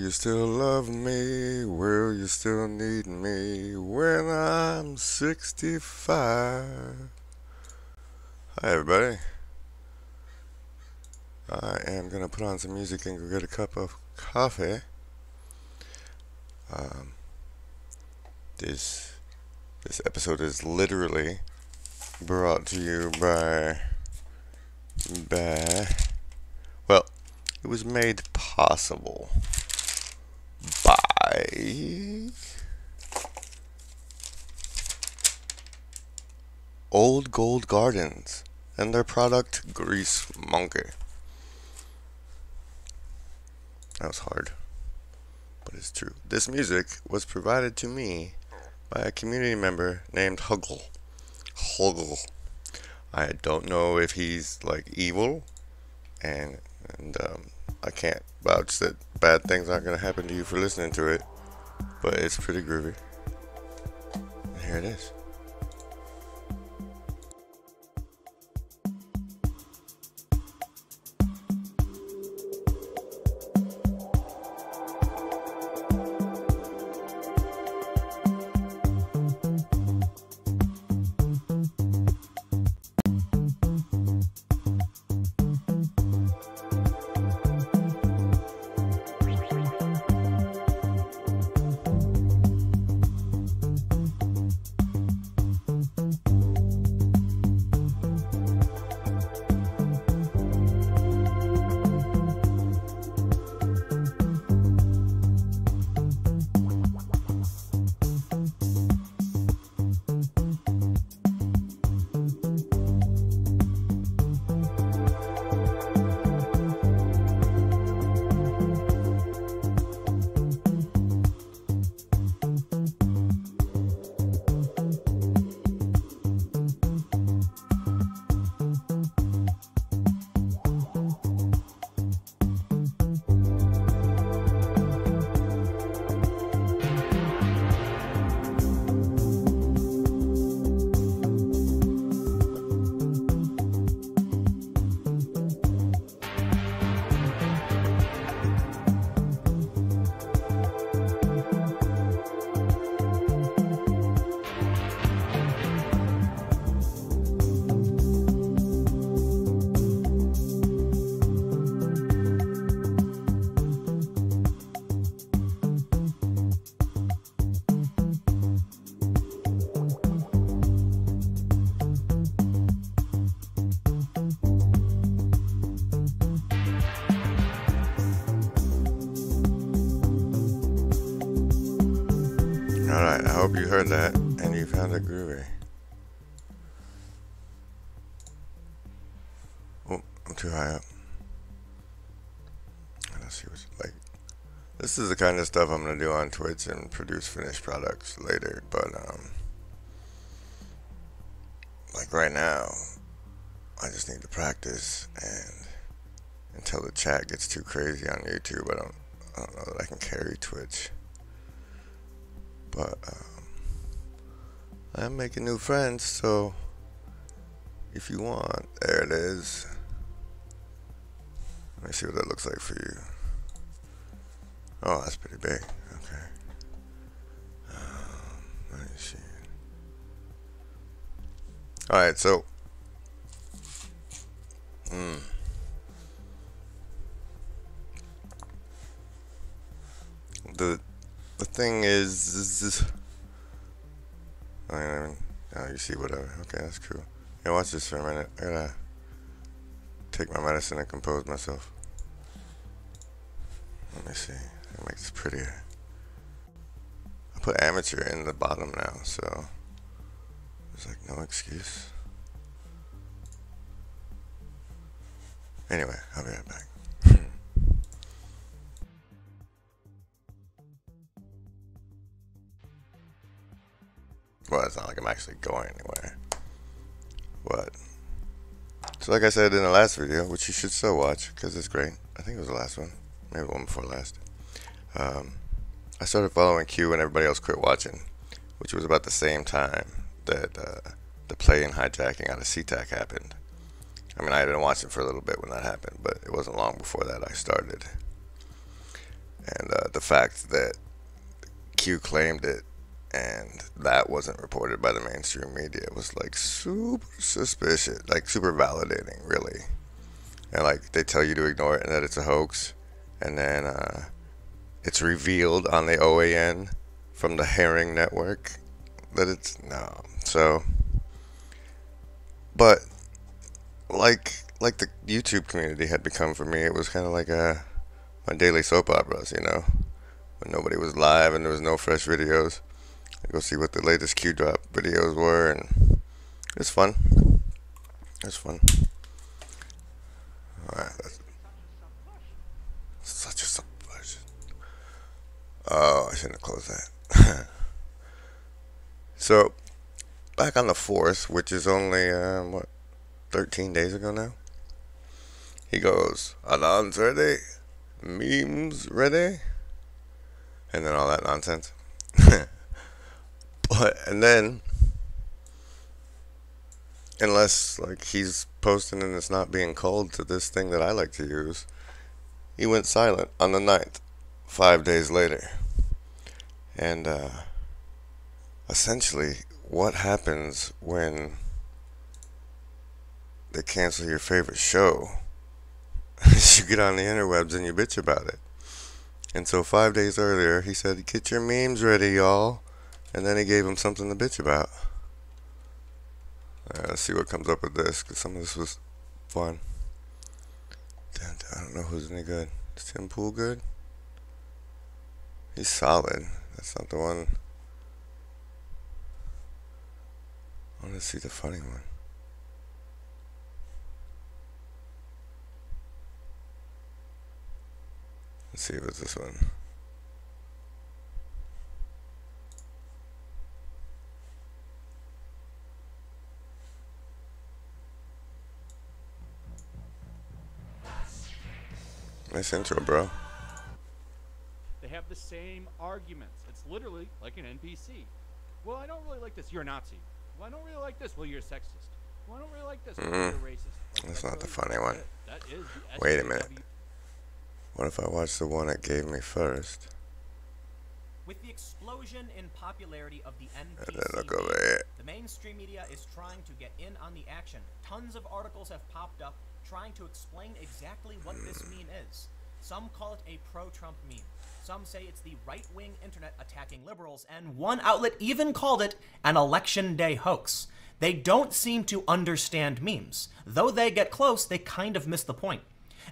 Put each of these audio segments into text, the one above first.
you still love me? Will you still need me when I'm 65? Hi, everybody. I am gonna put on some music and go get a cup of coffee. Um, this episode is literally brought to you by well, it was made possible by Old Gold Gardens and their product Grease Monkey. That was hard, but it's true. This music was provided to me by a community member named Huggle. I don't know if he's like evil, and I can't vouch that bad things aren't gonna happen to you for listening to it, but it's pretty groovy. And here it is. Alright, I hope you heard that and you found it groovy. Oh, I'm too high up. Let's see what's like. This is the kind of stuff I'm gonna do on Twitch and produce finished products later, but like right now, I just need to practice, and until the chat gets too crazy on YouTube, I don't know that I can carry Twitch. But I'm making new friends, so if you want, there it is. Let me see what that looks like for you. Oh, that's pretty big. Okay. Let me see. Alright, so the thing is oh, you see whatever. Okay, that's cool. Yeah, watch this for a minute. I gotta take my medicine and compose myself. Let me see. I can make this prettier. I put amateur in the bottom now, so there's like no excuse. Anyway, I'll be right back. Well, it's not like I'm actually going anywhere. But so like I said in the last video, which you should still watch because it's great. I think it was the last one, maybe the one before last. I started following Q and everybody else quit watching, which was about the same time that the plane hijacking out of SeaTac happened. I mean, I had been watching for a little bit when that happened, but it wasn't long before that I started. And the fact that Q claimed it and that wasn't reported by the mainstream media was like super suspicious, like super validating, really. And like they tell you to ignore it and that it's a hoax, and then it's revealed on the OAN from the Herring Network that it's no. So, but like the YouTube community had become for me, it was kind of like my daily soap operas, you know, when nobody was live and there was no fresh videos. I go see what the latest Q drop videos were, and it's fun. It's fun. Alright, that's such a subversion. Oh, I shouldn't have closed that. So, back on the 4th, which is only, 13 days ago now, he goes, Adon's ready, memes ready, and then all that nonsense. And then, unless like he's posting and it's not being called to this thing that I like to use, he went silent on the 9th, 5 days later. And essentially, what happens when they cancel your favorite show? You get on the interwebs and you bitch about it. And so 5 days earlier, he said, "Get your memes ready, y'all." And then he gave him something to bitch about. Let's see what comes up with this, because some of this was fun. I don't know who's any good. Is Tim Pool good? He's solid. That's not the one. I want to see the funny one. Let's see if it's this one. Nice intro, bro. They have the same arguments. It's literally like an NPC. Well, I don't really like this. You're a Nazi. Well, I don't really like this. Well, you're a sexist. Well, I don't really like this. Well, you're a racist. Like, that's not the funny one. That is the Wait a minute. What if I watch the one it gave me first? With the explosion in popularity of the And then look NPC, over here. the mainstream media is trying to get in on the action. Tons of articles have popped up trying to explain exactly what this meme is. Some call it a pro-Trump meme. Some say it's the right-wing internet attacking liberals, and one outlet even called it an election day hoax. They don't seem to understand memes. Though they get close, they kind of miss the point.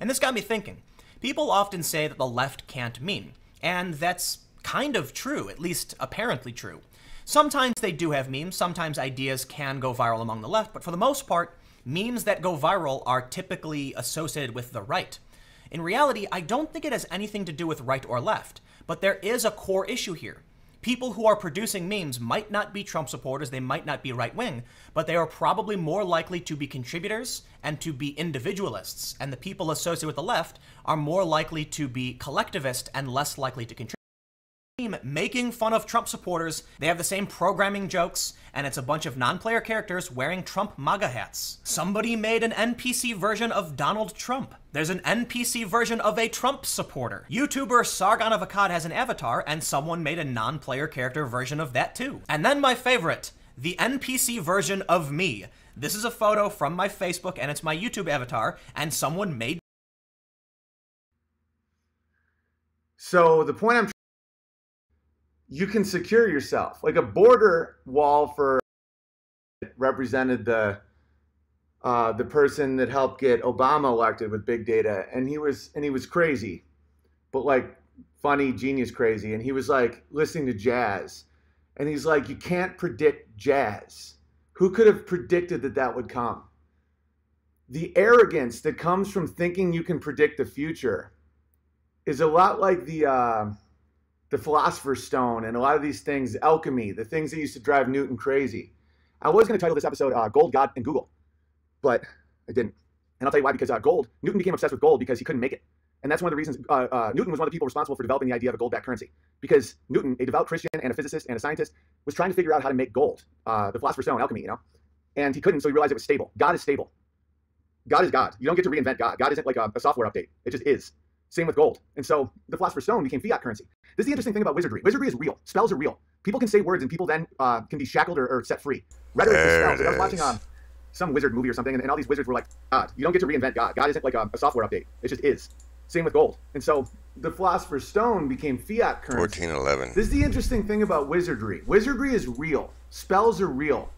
And this got me thinking. People often say that the left can't meme, and that's kind of true, at least apparently true. Sometimes they do have memes, sometimes ideas can go viral among the left, but for the most part, memes that go viral are typically associated with the right. In reality, I don't think it has anything to do with right or left, but there is a core issue here. People who are producing memes might not be Trump supporters, they might not be right-wing, but they are probably more likely to be contributors and to be individualists, and the people associated with the left are more likely to be collectivist and less likely to contribute. Making fun of Trump supporters, they have the same programming jokes, and it's a bunch of non-player characters wearing Trump MAGA hats. Somebody made an NPC version of Donald Trump. There's an NPC version of a Trump supporter. YouTuber Sargon of Akkad has an avatar, and someone made a non-player character version of that too. And then my favorite, the NPC version of me. This is a photo from my Facebook, and it's my YouTube avatar, and someone made. So the point you can secure yourself. Like a border wall for represented the person that helped get Obama elected with big data, and he was crazy, but like funny, genius crazy. And he was like listening to jazz, and he's like, you can't predict jazz. Who could have predicted that that would come? The arrogance that comes from thinking you can predict the future is a lot like the Philosopher's Stone and a lot of these things, alchemy, the things that used to drive Newton crazy. I was going to title this episode Gold, God, and Google, but I didn't. And I'll tell you why, because Newton became obsessed with gold because he couldn't make it. And that's one of the reasons Newton was one of the people responsible for developing the idea of a gold-backed currency. Because Newton, a devout Christian and a physicist and a scientist, was trying to figure out how to make gold, the Philosopher's Stone, alchemy, you know? And he couldn't, so he realized it was stable. God is stable. God is God. You don't get to reinvent God. God isn't like a software update. It just is. Same with gold. And so the Philosopher's Stone became fiat currency. This is the interesting thing about wizardry. Wizardry is real. Spells are real. People can say words and people then can be shackled or set free. Rhetoric is spells. Like I was watching some wizard movie or something, and all these wizards were like, God, you don't get to reinvent God. God isn't like a software update. It just is. Same with gold. And so the Philosopher's Stone became fiat currency. 1411. This is the interesting thing about wizardry. Wizardry is real. Spells are real.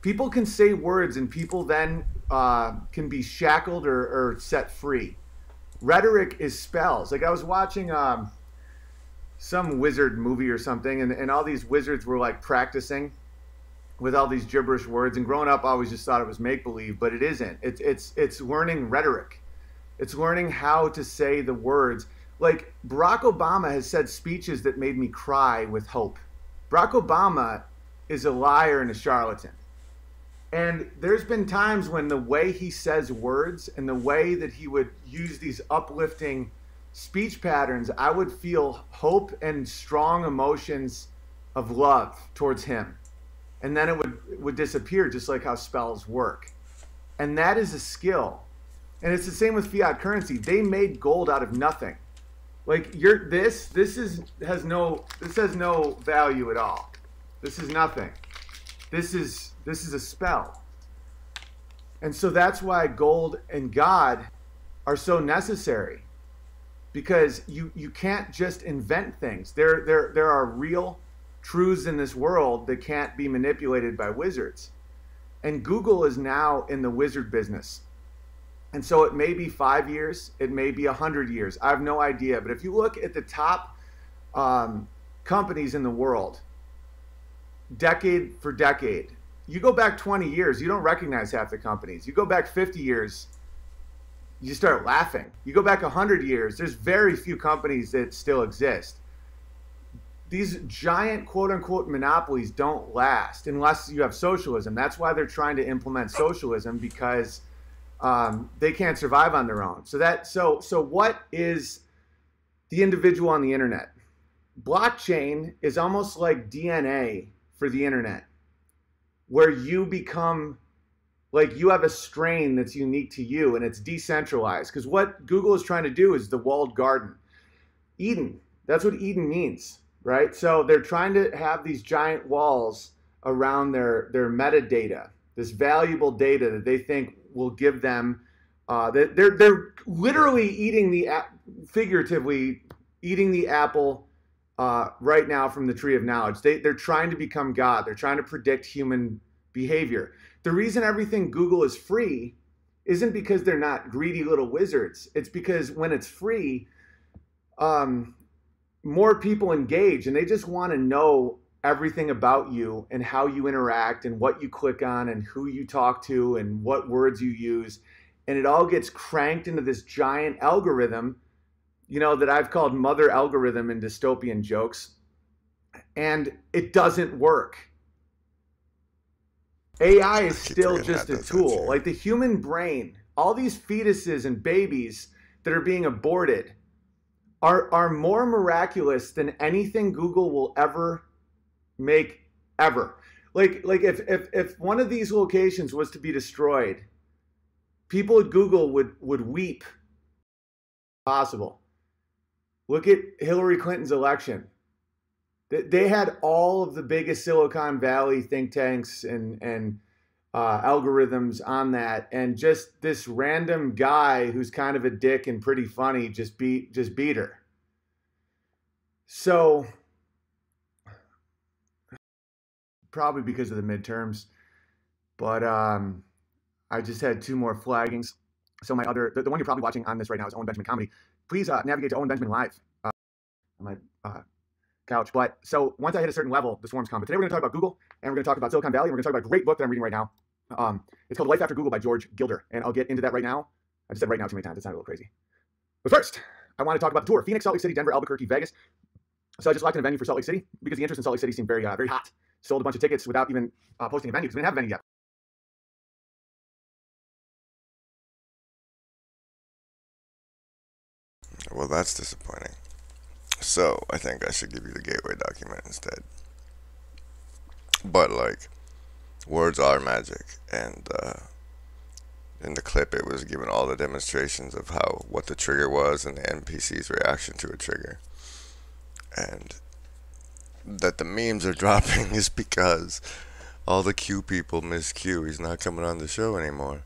People can say words and people then can be shackled or set free. Rhetoric is spells. Like I was watching some wizard movie or something, and all these wizards were like practicing with all these gibberish words. And growing up, I always just thought it was make-believe, but it isn't. It's learning rhetoric. It's learning how to say the words. Like Barack Obama has said speeches that made me cry with hope. Barack Obama is a liar and a charlatan. And there's been times when the way he says words and the way that he would use these uplifting speech patterns, I would feel hope and strong emotions of love towards him. And then it would disappear, just like how spells work. And that is a skill. And it's the same with fiat currency. They made gold out of nothing. Like this has no value at all. This is nothing. This is a spell. And so that's why gold and God are so necessary. Because you can't just invent things. There are real truths in this world that can't be manipulated by wizards. And Google is now in the wizard business. And so it may be 5 years, it may be 100 years. I have no idea. But if you look at the top companies in the world, decade for decade, you go back 20 years, you don't recognize half the companies. You go back 50 years, you start laughing. You go back 100 years, there's very few companies that still exist. These giant quote-unquote monopolies don't last unless you have socialism. That's why they're trying to implement socialism, because they can't survive on their own. So what is the individual on the internet? Blockchain is almost like DNA for the internet, where you become like you have a strain that's unique to you and it's decentralized. Because what Google is trying to do is the walled garden. Eden, that's what Eden means, right? So they're trying to have these giant walls around their metadata, this valuable data that they think will give them, they're literally eating figuratively eating the apple right now from the tree of knowledge. They're trying to become God. They're trying to predict human behavior. The reason everything Google is free isn't because they're not greedy little wizards. It's because when it's free, more people engage and they just want to know everything about you and how you interact and what you click on and who you talk to and what words you use. And it all gets cranked into this giant algorithm, that I've called mother algorithm in dystopian jokes. And it doesn't work. AI is still just a tool. Like the human brain, all these fetuses and babies that are being aborted are more miraculous than anything Google will ever make ever. Like if one of these locations was to be destroyed, people at Google would weep. Possible. Look at Hillary Clinton's election. They had all of the biggest Silicon Valley think tanks and algorithms on that, and just this random guy who's kind of a dick and pretty funny just beat her. So probably because of the midterms, but I just had 2 more flaggings. So my the one you're probably watching on this right now is Owen Benjamin Comedy. Please navigate to Owen Benjamin Live on my couch. But so once I hit a certain level, the swarms come. But today we're going to talk about Google, and we're going to talk about Silicon Valley, and we're going to talk about a great book that I'm reading right now. It's called Life After Google by George Gilder, and I'll get into that right now. I just said right now too many times. It sounded a little crazy. But first, I want to talk about the tour: Phoenix, Salt Lake City, Denver, Albuquerque, Vegas. So I just locked in a venue for Salt Lake City because the interest in Salt Lake City seemed very, very hot. Sold a bunch of tickets without even posting a venue because we didn't have a venue yet. Well, that's disappointing. So I think I should give you the gateway document instead. But words are magic, and in the clip, it was giving all the demonstrations of what the trigger was and the NPC's reaction to a trigger. And that the memes are dropping is because all the Q people miss Q. He's not coming on the show anymore.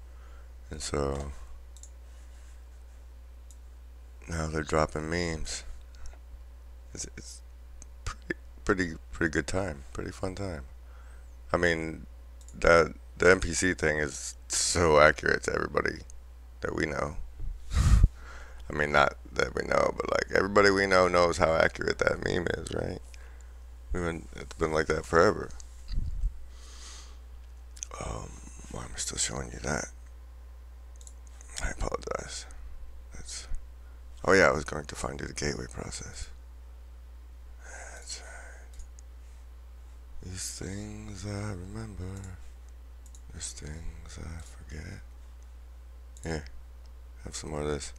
And so now they're dropping memes. It's pretty good time. Pretty fun time. I mean, the NPC thing is so accurate to everybody that we know. I mean, not that we know, but like everybody we know knows how accurate that meme is, right? It's been like that forever. Why am I still showing you that? I apologize. Oh yeah, I was going to find you the gateway process. That's right. These things I remember. These things I forget. Here, have some more of this.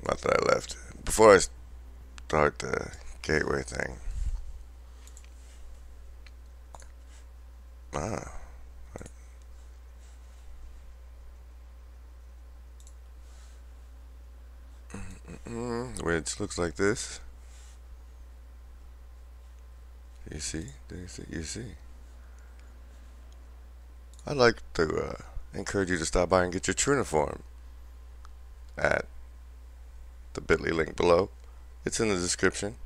Not that I left. Before I start the gateway thing. Which looks like this. You see? You see? I'd like to encourage you to stop by and get your Truniform at the bit.ly link below. It's in the description.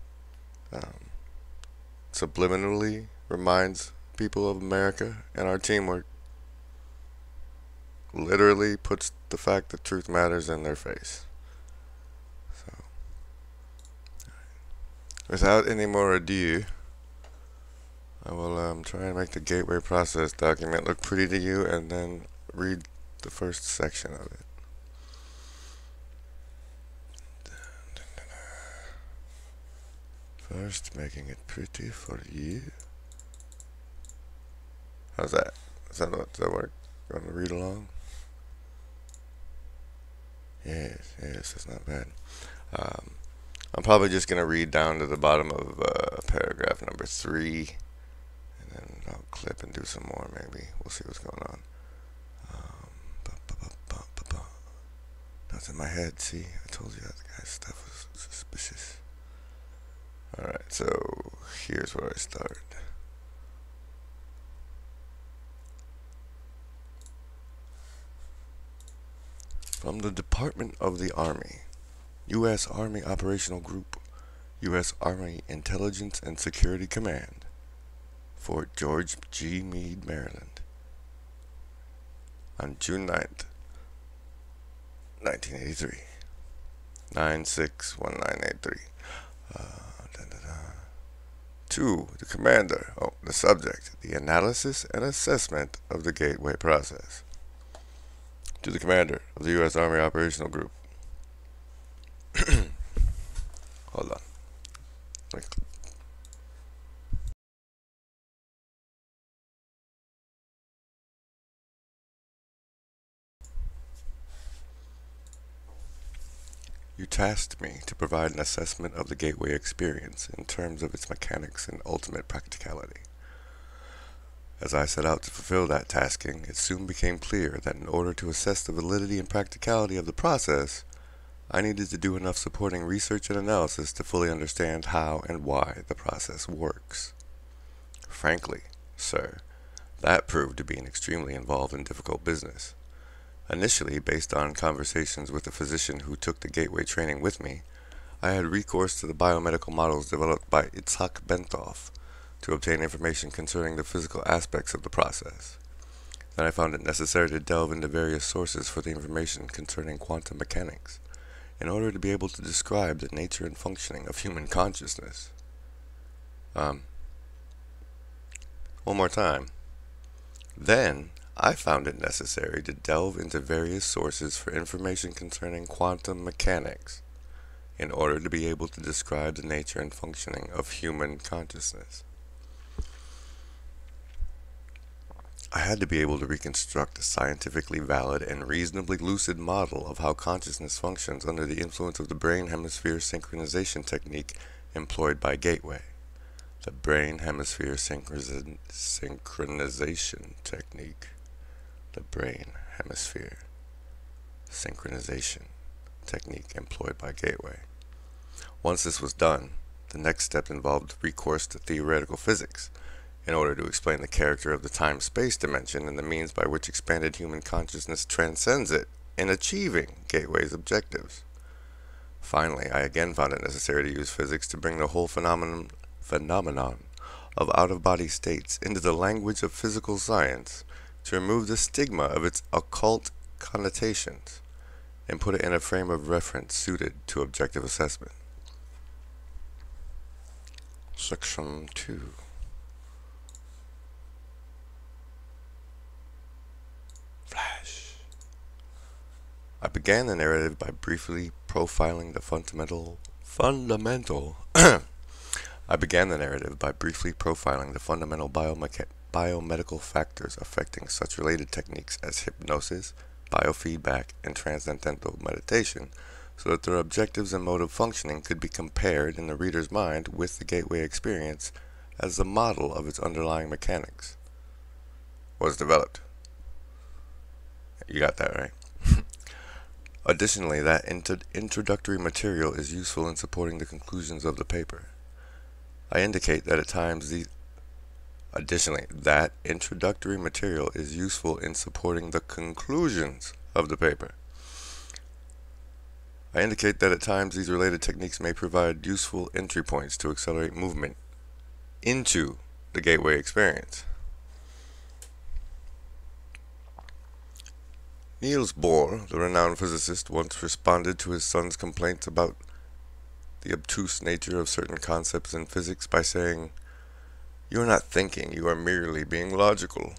Subliminally reminds people of America and our teamwork. Literally puts the fact that truth matters in their face. So, without any more ado, I will try and make the gateway process document look pretty to you and then read the first section of it. First, making it pretty for you. How's that? Does that work? You want to read along? Yes, that's not bad. I'm probably just going to read down to the bottom of paragraph number 3. And then I'll clip and do some more, maybe. We'll see what's going on. That's in my head, see? I told you that guy's stuff was suspicious. Alright, so here's where I start. From the Department of the Army, U.S. Army Operational Group, U.S. Army Intelligence and Security Command, Fort George G. Meade, Maryland, on June 9th, 1983, 961983. To the commander, the subject, the analysis and assessment of the gateway process. To the commander of the U.S. Army Operational Group. Hold on. You tasked me to provide an assessment of the gateway experience in terms of its mechanics and ultimate practicality. As I set out to fulfill that tasking, it soon became clear that in order to assess the validity and practicality of the process, I needed to do enough supporting research and analysis to fully understand how and why the process works. Frankly, sir, that proved to be an extremely involved and difficult business. Initially, based on conversations with the physician who took the Gateway training with me, I had recourse to the biomedical models developed by Itzhak Bentov to obtain information concerning the physical aspects of the process. Then I found it necessary to delve into various sources for the information concerning quantum mechanics, in order to be able to describe the nature and functioning of human consciousness. One more time. Then, I found it necessary to delve into various sources for information concerning quantum mechanics, in order to be able to describe the nature and functioning of human consciousness. I had to be able to reconstruct a scientifically valid and reasonably lucid model of how consciousness functions under the influence of the brain hemisphere synchronization technique employed by Gateway. The brain hemisphere synchronization technique. The brain hemisphere synchronization technique employed by Gateway. Once this was done, the next step involved recourse to theoretical physics, in order to explain the character of the time-space dimension and the means by which expanded human consciousness transcends it in achieving Gateway's objectives. Finally, I again found it necessary to use physics to bring the whole phenomenon of out-of-body states into the language of physical science, to remove the stigma of its occult connotations, and put it in a frame of reference suited to objective assessment. Section 2. Flash. I began the narrative by briefly profiling the fundamental biomedical factors affecting such related techniques as hypnosis, biofeedback, and transcendental meditation, so that their objectives and mode of functioning could be compared in the reader's mind with the Gateway experience as the model of its underlying mechanics was developed. You got that right. Additionally, that introductory material is useful in supporting the conclusions of the paper. I indicate that at times these related techniques may provide useful entry points to accelerate movement into the Gateway experience. Niels Bohr, the renowned physicist, once responded to his son's complaints about the obtuse nature of certain concepts in physics by saying, "You are not thinking, you are merely being logical."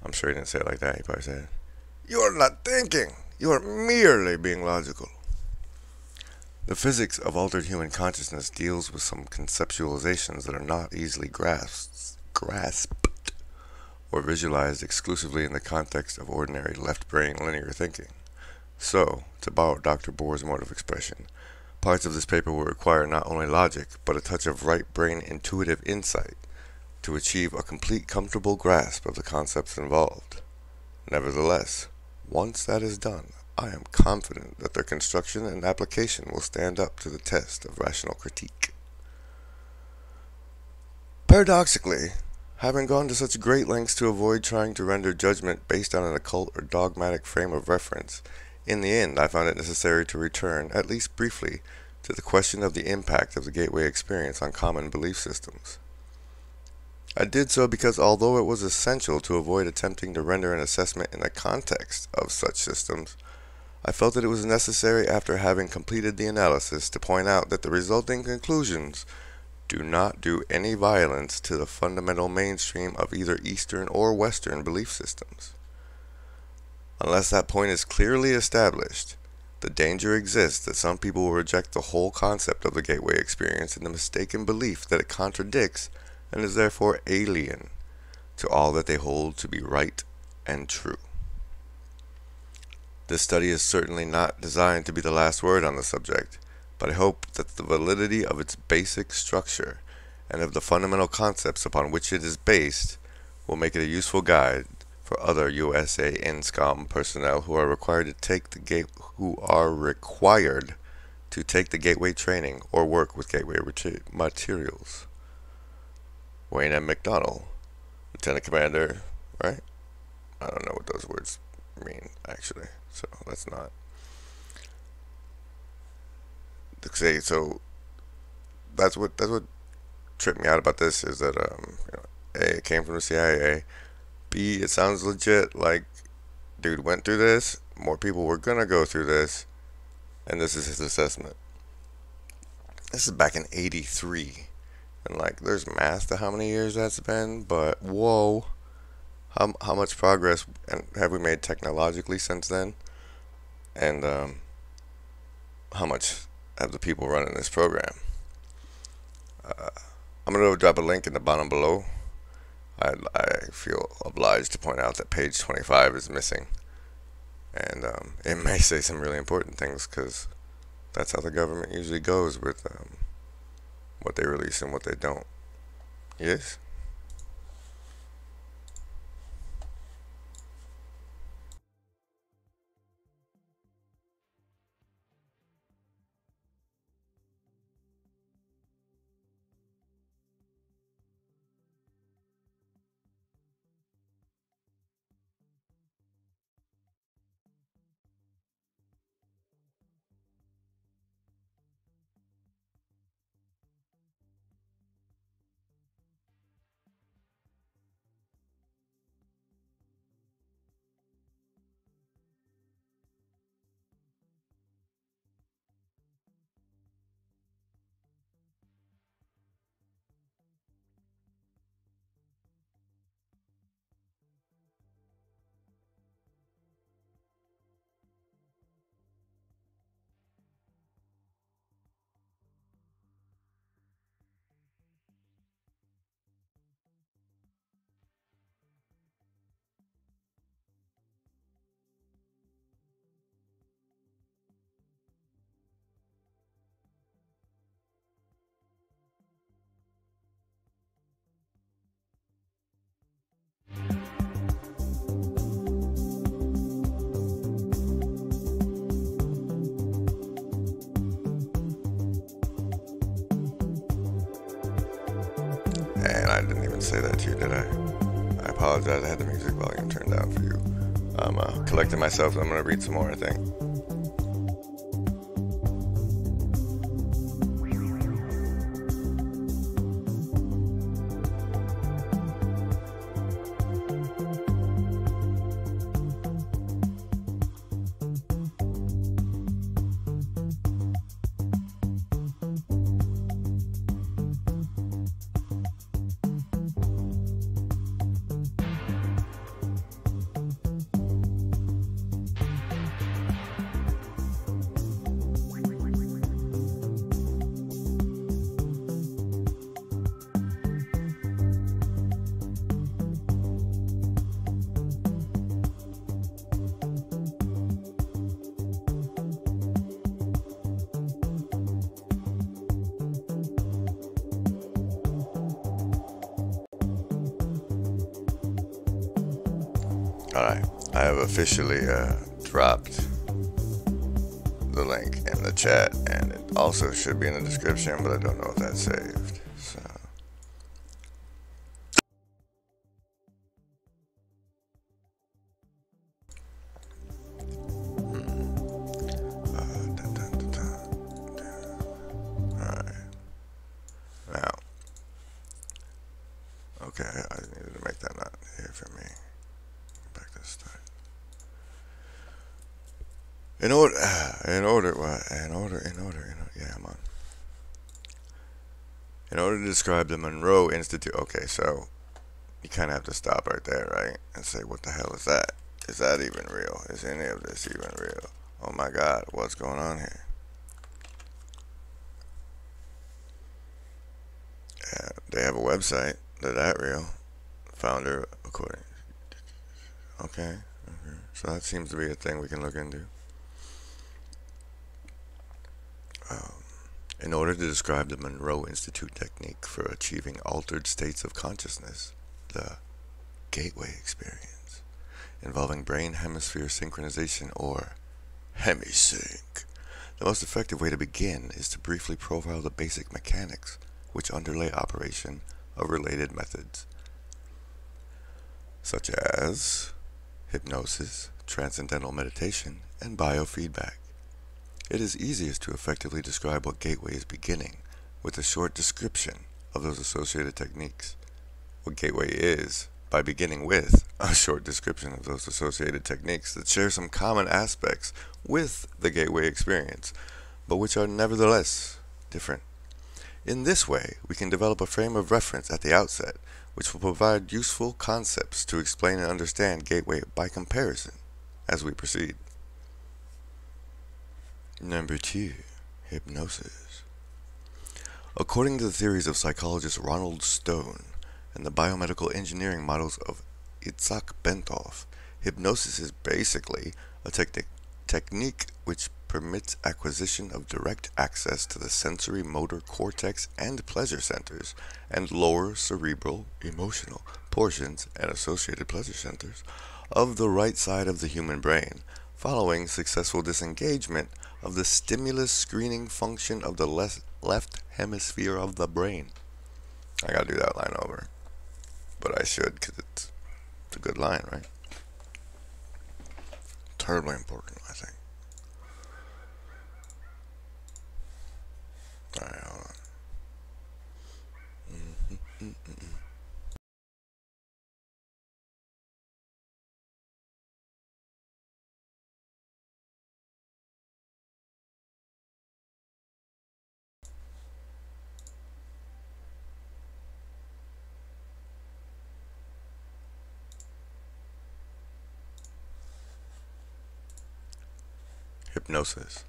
I'm sure he didn't say it like that, he probably said, "You are not thinking, you are merely being logical." The physics of altered human consciousness deals with some conceptualizations that are not easily grasped or visualized exclusively in the context of ordinary left-brain linear thinking. So, to borrow Dr. Bohr's mode of expression, parts of this paper will require not only logic, but a touch of right-brain intuitive insight to achieve a complete comfortable grasp of the concepts involved. Nevertheless, once that is done, I am confident that their construction and application will stand up to the test of rational critique. Paradoxically, having gone to such great lengths to avoid trying to render judgment based on an occult or dogmatic frame of reference, in the end I found it necessary to return, at least briefly, to the question of the impact of the Gateway experience on common belief systems. I did so because although it was essential to avoid attempting to render an assessment in the context of such systems, I felt that it was necessary after having completed the analysis to point out that the resulting conclusions do not do any violence to the fundamental mainstream of either Eastern or Western belief systems. Unless that point is clearly established, the danger exists that some people will reject the whole concept of the Gateway experience in the mistaken belief that it contradicts and is therefore alien to all that they hold to be right and true. This study is certainly not designed to be the last word on the subject, but I hope that the validity of its basic structure and of the fundamental concepts upon which it is based will make it a useful guide for other USA INSCOM personnel who are required to take the gateway training or work with gateway materials. Wayne M. McDonnell, Lieutenant Commander, right? I don't know what those words mean actually, so let's not say. So that's what tripped me out about this, is that A, it came from the CIA. B, it sounds legit, like dude went through this, more people were gonna go through this, and this is his assessment. This is back in '83, and like there's math to how many years that's been, but whoa, how much progress have we made technologically since then, and how much have the people running this program? I'm gonna drop a link in the bottom below. I feel obliged to point out that page 25 is missing, and it may say some really important things, because that's how the government usually goes with what they release and what they don't. Yes? And I didn't even say that to you, did I? I apologize, I had the music volume turned down for you. I'm collecting myself, I'm gonna read some more, I think. Alright, I have officially dropped the link in the chat, and it also should be in the description, but I don't know if that's saved. So alright. Now, okay, I needed to make that not here for me. Back to the start. In order, yeah, I'm on. In order to describe the Monroe Institute, okay, so you kind of have to stop right there, right, and say, what the hell is that? Is that even real? Is any of this even real? Oh my God, what's going on here? They have a website. They're that real. Founder, according. Okay. So that seems to be a thing we can look into. In order to describe the Monroe Institute technique for achieving altered states of consciousness, the gateway experience, involving brain hemisphere synchronization, or hemisync. The most effective way to begin is to briefly profile the basic mechanics which underlay operation of related methods, such as hypnosis, transcendental meditation, and biofeedback. It is easiest to effectively describe what gateway is beginning with a short description of those associated techniques. What gateway is by beginning with a short description of those associated techniques that share some common aspects with the gateway experience, but which are nevertheless different. In this way, we can develop a frame of reference at the outset, which will provide useful concepts to explain and understand gateway by comparison as we proceed. Number 2. Hypnosis. According to the theories of psychologist Ronald Stone and the biomedical engineering models of Itzhak Bentov, hypnosis is basically a technique which permits acquisition of direct access to the sensory motor cortex and pleasure centers and lower cerebral emotional portions and associated pleasure centers of the right side of the human brain following successful disengagement of the stimulus screening function of the left hemisphere of the brain. I gotta do that line over, but I should because it's a good line, right? Terribly important, I think. Alright, hold on. Hypnosis.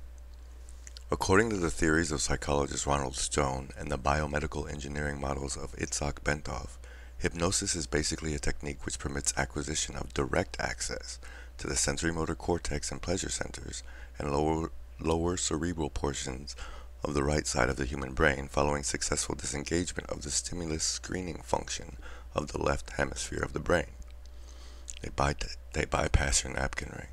According to the theories of psychologist Ronald Stone and the biomedical engineering models of Itzhak Bentov, hypnosis is basically a technique which permits acquisition of direct access to the sensory motor cortex and pleasure centers and lower cerebral portions of the right side of the human brain following successful disengagement of the stimulus screening function of the left hemisphere of the brain. They bypass your napkin ring.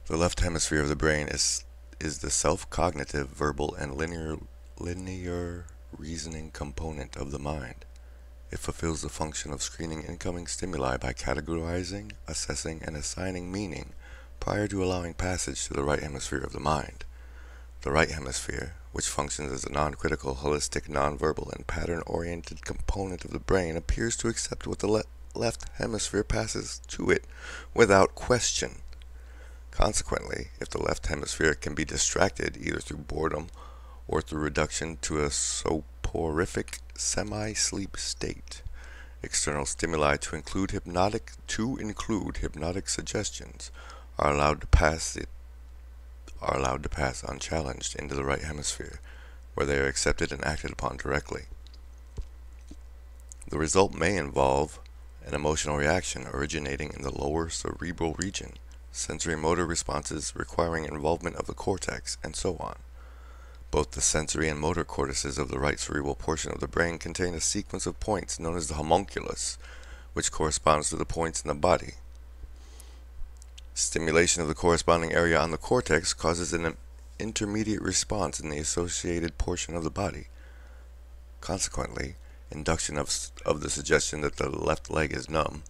The left hemisphere of the brain is the self-cognitive, verbal, and linear reasoning component of the mind. It fulfills the function of screening incoming stimuli by categorizing, assessing, and assigning meaning prior to allowing passage to the right hemisphere of the mind. The right hemisphere, which functions as a non-critical, holistic, non-verbal, and pattern-oriented component of the brain, appears to accept what the left hemisphere passes to it without question. Consequently, if the left hemisphere can be distracted either through boredom or through reduction to a soporific semi-sleep state, external stimuli to include hypnotic suggestions are allowed to pass unchallenged into the right hemisphere, where they are accepted and acted upon directly. The result may involve an emotional reaction originating in the lower cerebral region, sensory motor responses requiring involvement of the cortex, and so on. Both the sensory and motor cortices of the right cerebral portion of the brain contain a sequence of points known as the homunculus, which corresponds to the points in the body. Stimulation of the corresponding area on the cortex causes an intermediate response in the associated portion of the body. Consequently, induction of the suggestion that the left leg is numb,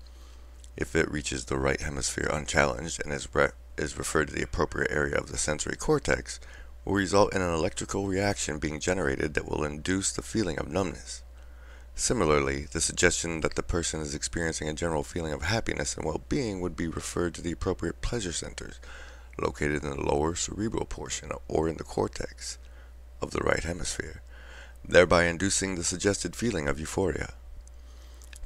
if it reaches the right hemisphere unchallenged and is referred to the appropriate area of the sensory cortex, will result in an electrical reaction being generated that will induce the feeling of numbness. Similarly, the suggestion that the person is experiencing a general feeling of happiness and well-being would be referred to the appropriate pleasure centers located in the lower cerebral portion or in the cortex of the right hemisphere, thereby inducing the suggested feeling of euphoria.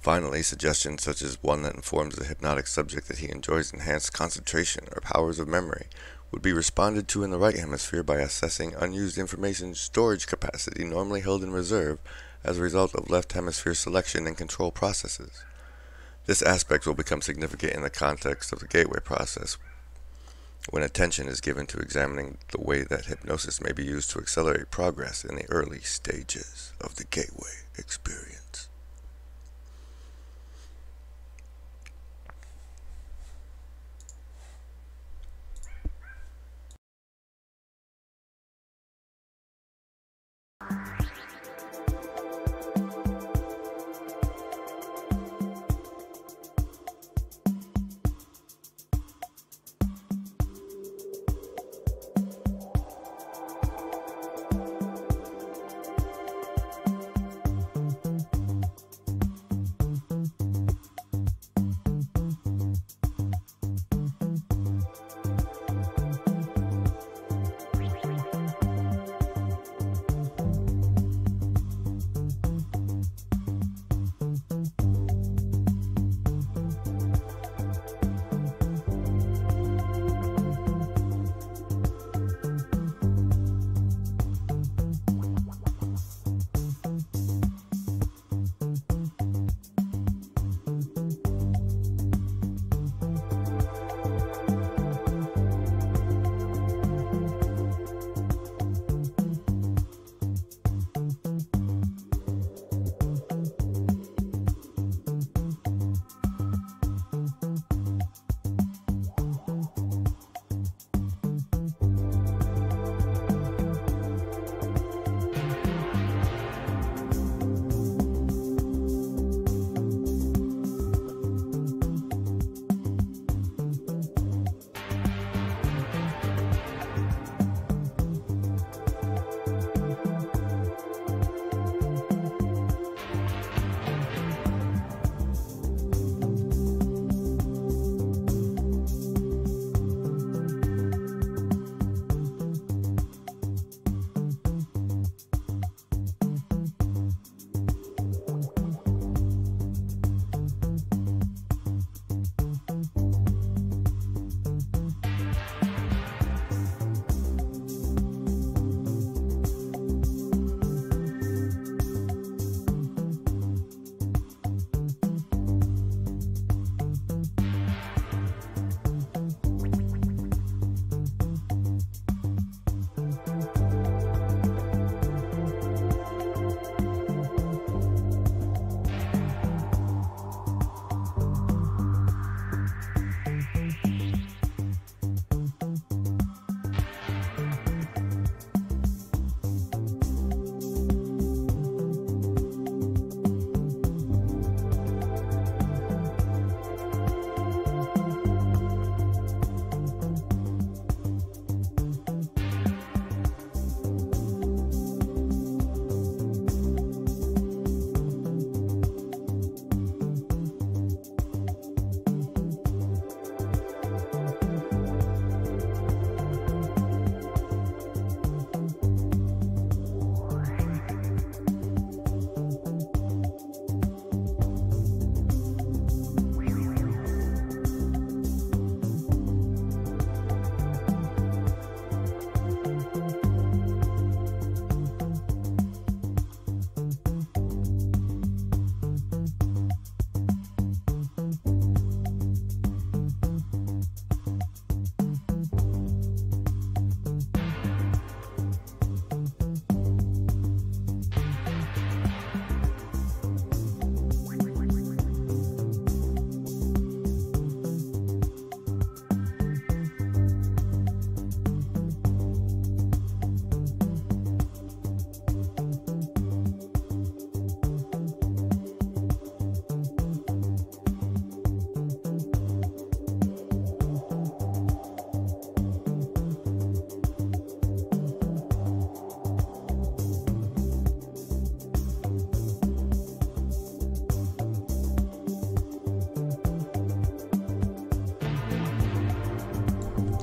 Finally, suggestions such as one that informs the hypnotic subject that he enjoys enhanced concentration or powers of memory would be responded to in the right hemisphere by assessing unused information storage capacity normally held in reserve as a result of left hemisphere selection and control processes. This aspect will become significant in the context of the gateway process, when attention is given to examining the way that hypnosis may be used to accelerate progress in the early stages of the gateway experience.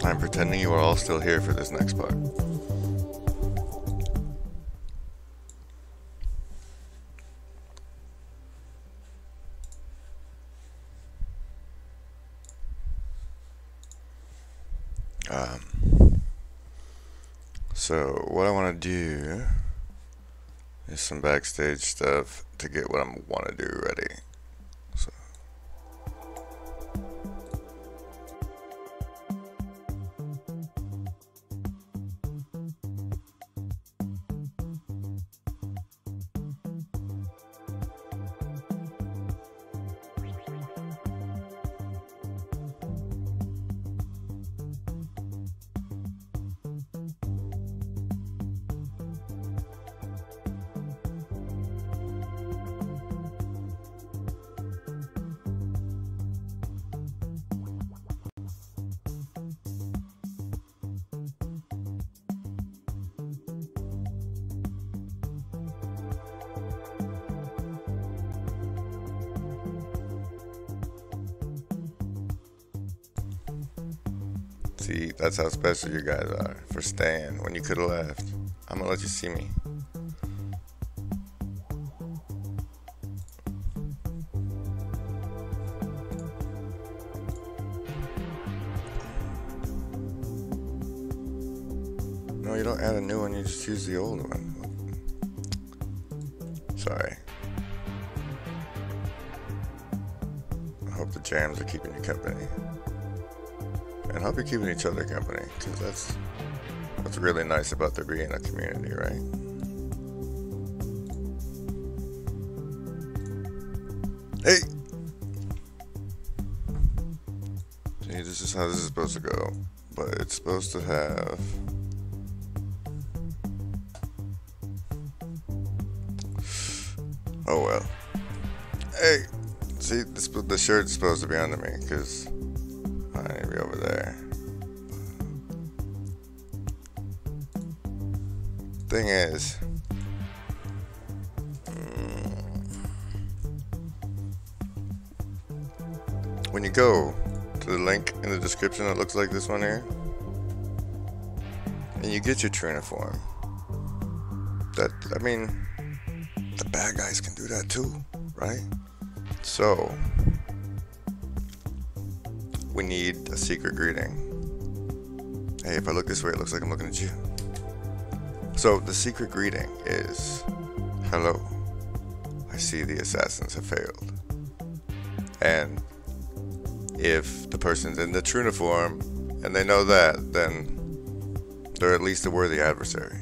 I'm pretending you are all still here for this next part. So what I want to do is some backstage stuff to get what I want to do ready. So. See, that's how special you guys are for staying when you could have left. I'm gonna let you see me. No, you don't add a new one, you just use the old one. Sorry. I hope the jams are keeping you company. And I hope you're keeping each other company, because that's what's really nice about there being a community, right? Hey! See, this is how this is supposed to go. But it's supposed to have... Oh well. Hey! See, the shirt's supposed to be under me, because I need to be over there. Thing is... when you go to the link in the description that looks like this one here, and you get your true uniform, I mean, the bad guys can do that too, right? So, we need a secret greeting. Hey, if I look this way, it looks like I'm looking at you. So, the secret greeting is, hello, I see the assassins have failed. And if the person's in the true uniform, and they know that, then they're at least a worthy adversary.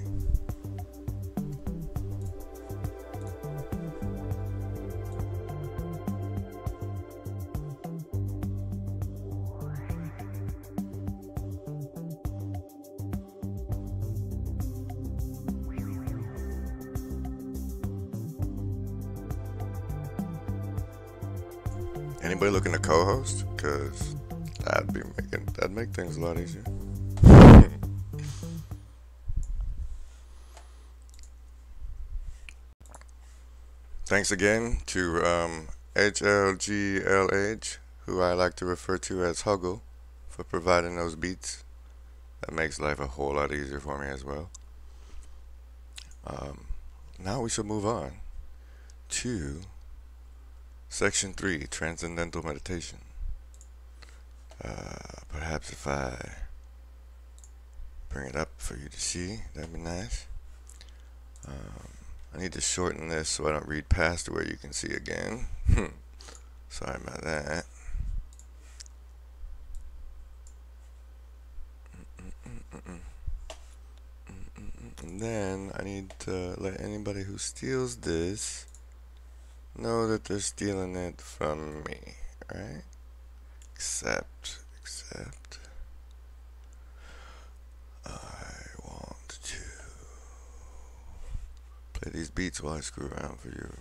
Anybody looking to co-host? Cause that'd make things a lot easier. Thanks again to HLGLH, who I like to refer to as Huggle, for providing those beats. That makes life a whole lot easier for me as well. Now we shall move on to Section 3, Transcendental Meditation. Perhaps if I bring it up for you to see, that'd be nice. I need to shorten this so I don't read past where you can see again. Sorry about that. And then I need to let anybody who steals this know that they're stealing it from me, right? Except I want to play these beats while I screw around for you.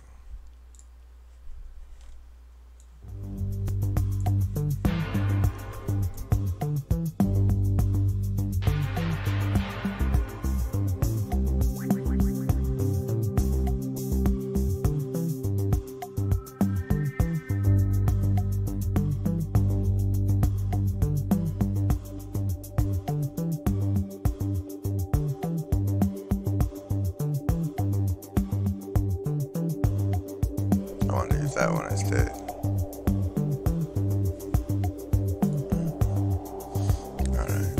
I want to use that one instead. Alright.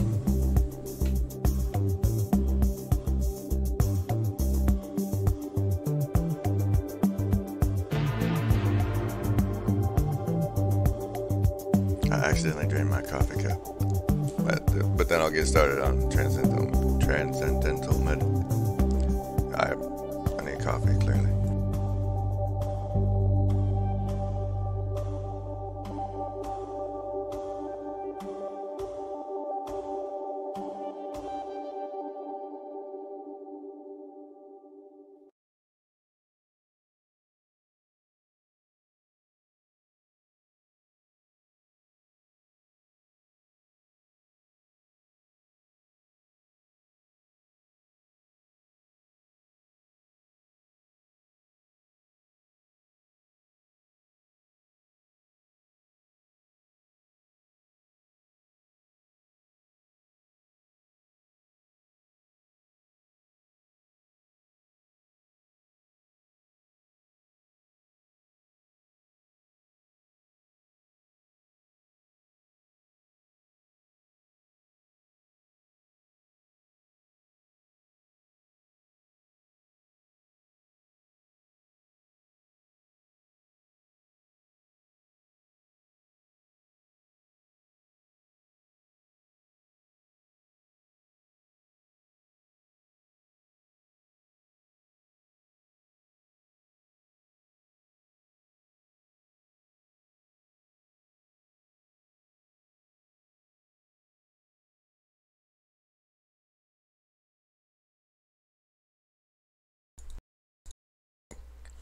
I accidentally drained my coffee cup. But then I'll get started on transcendental med. I need coffee, clearly.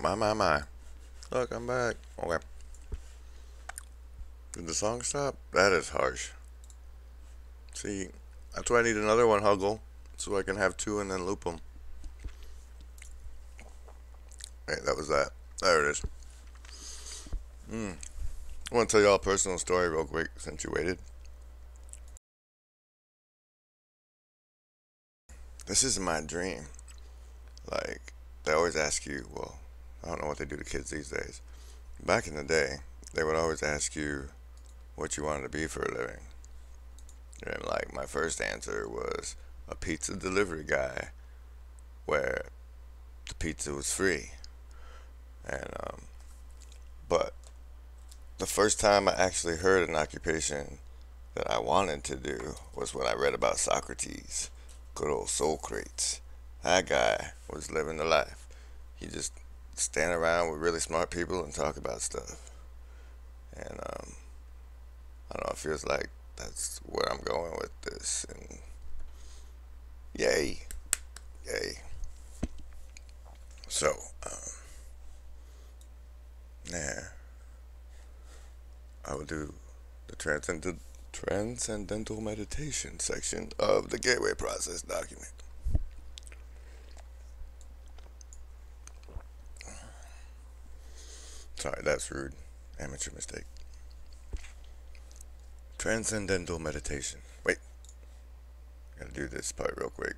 My. Look, I'm back. Okay. Did the song stop? That is harsh. See, that's why I need another one, Huggle, so I can have two and then loop them. Hey, that was that. There it is. I want to tell y'all a personal story real quick since you waited. This is my dream. Like, they always ask you, well, I don't know what they do to kids these days. Back in the day, they would always ask you what you wanted to be for a living. And like, my first answer was a pizza delivery guy where the pizza was free. And, but the first time I actually heard an occupation that I wanted to do was when I read about Socrates, good old Socrates. That guy was living the life. He just stand around with really smart people and talk about stuff. And I don't know, it feels like that's where I'm going with this. And yay. So, yeah, I will do the transcendental meditation section of the gateway process document. Sorry, that's rude. Amateur mistake. Transcendental meditation. Wait. Gotta do this part real quick,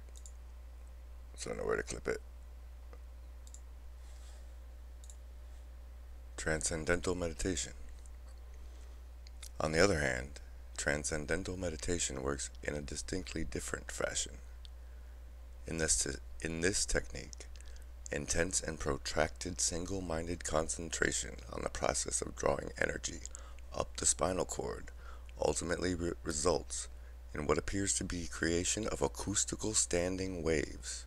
so I know where to clip it. Transcendental meditation. On the other hand, transcendental meditation works in a distinctly different fashion. In this technique, intense and protracted single-minded concentration on the process of drawing energy up the spinal cord ultimately results in what appears to be creation of acoustical standing waves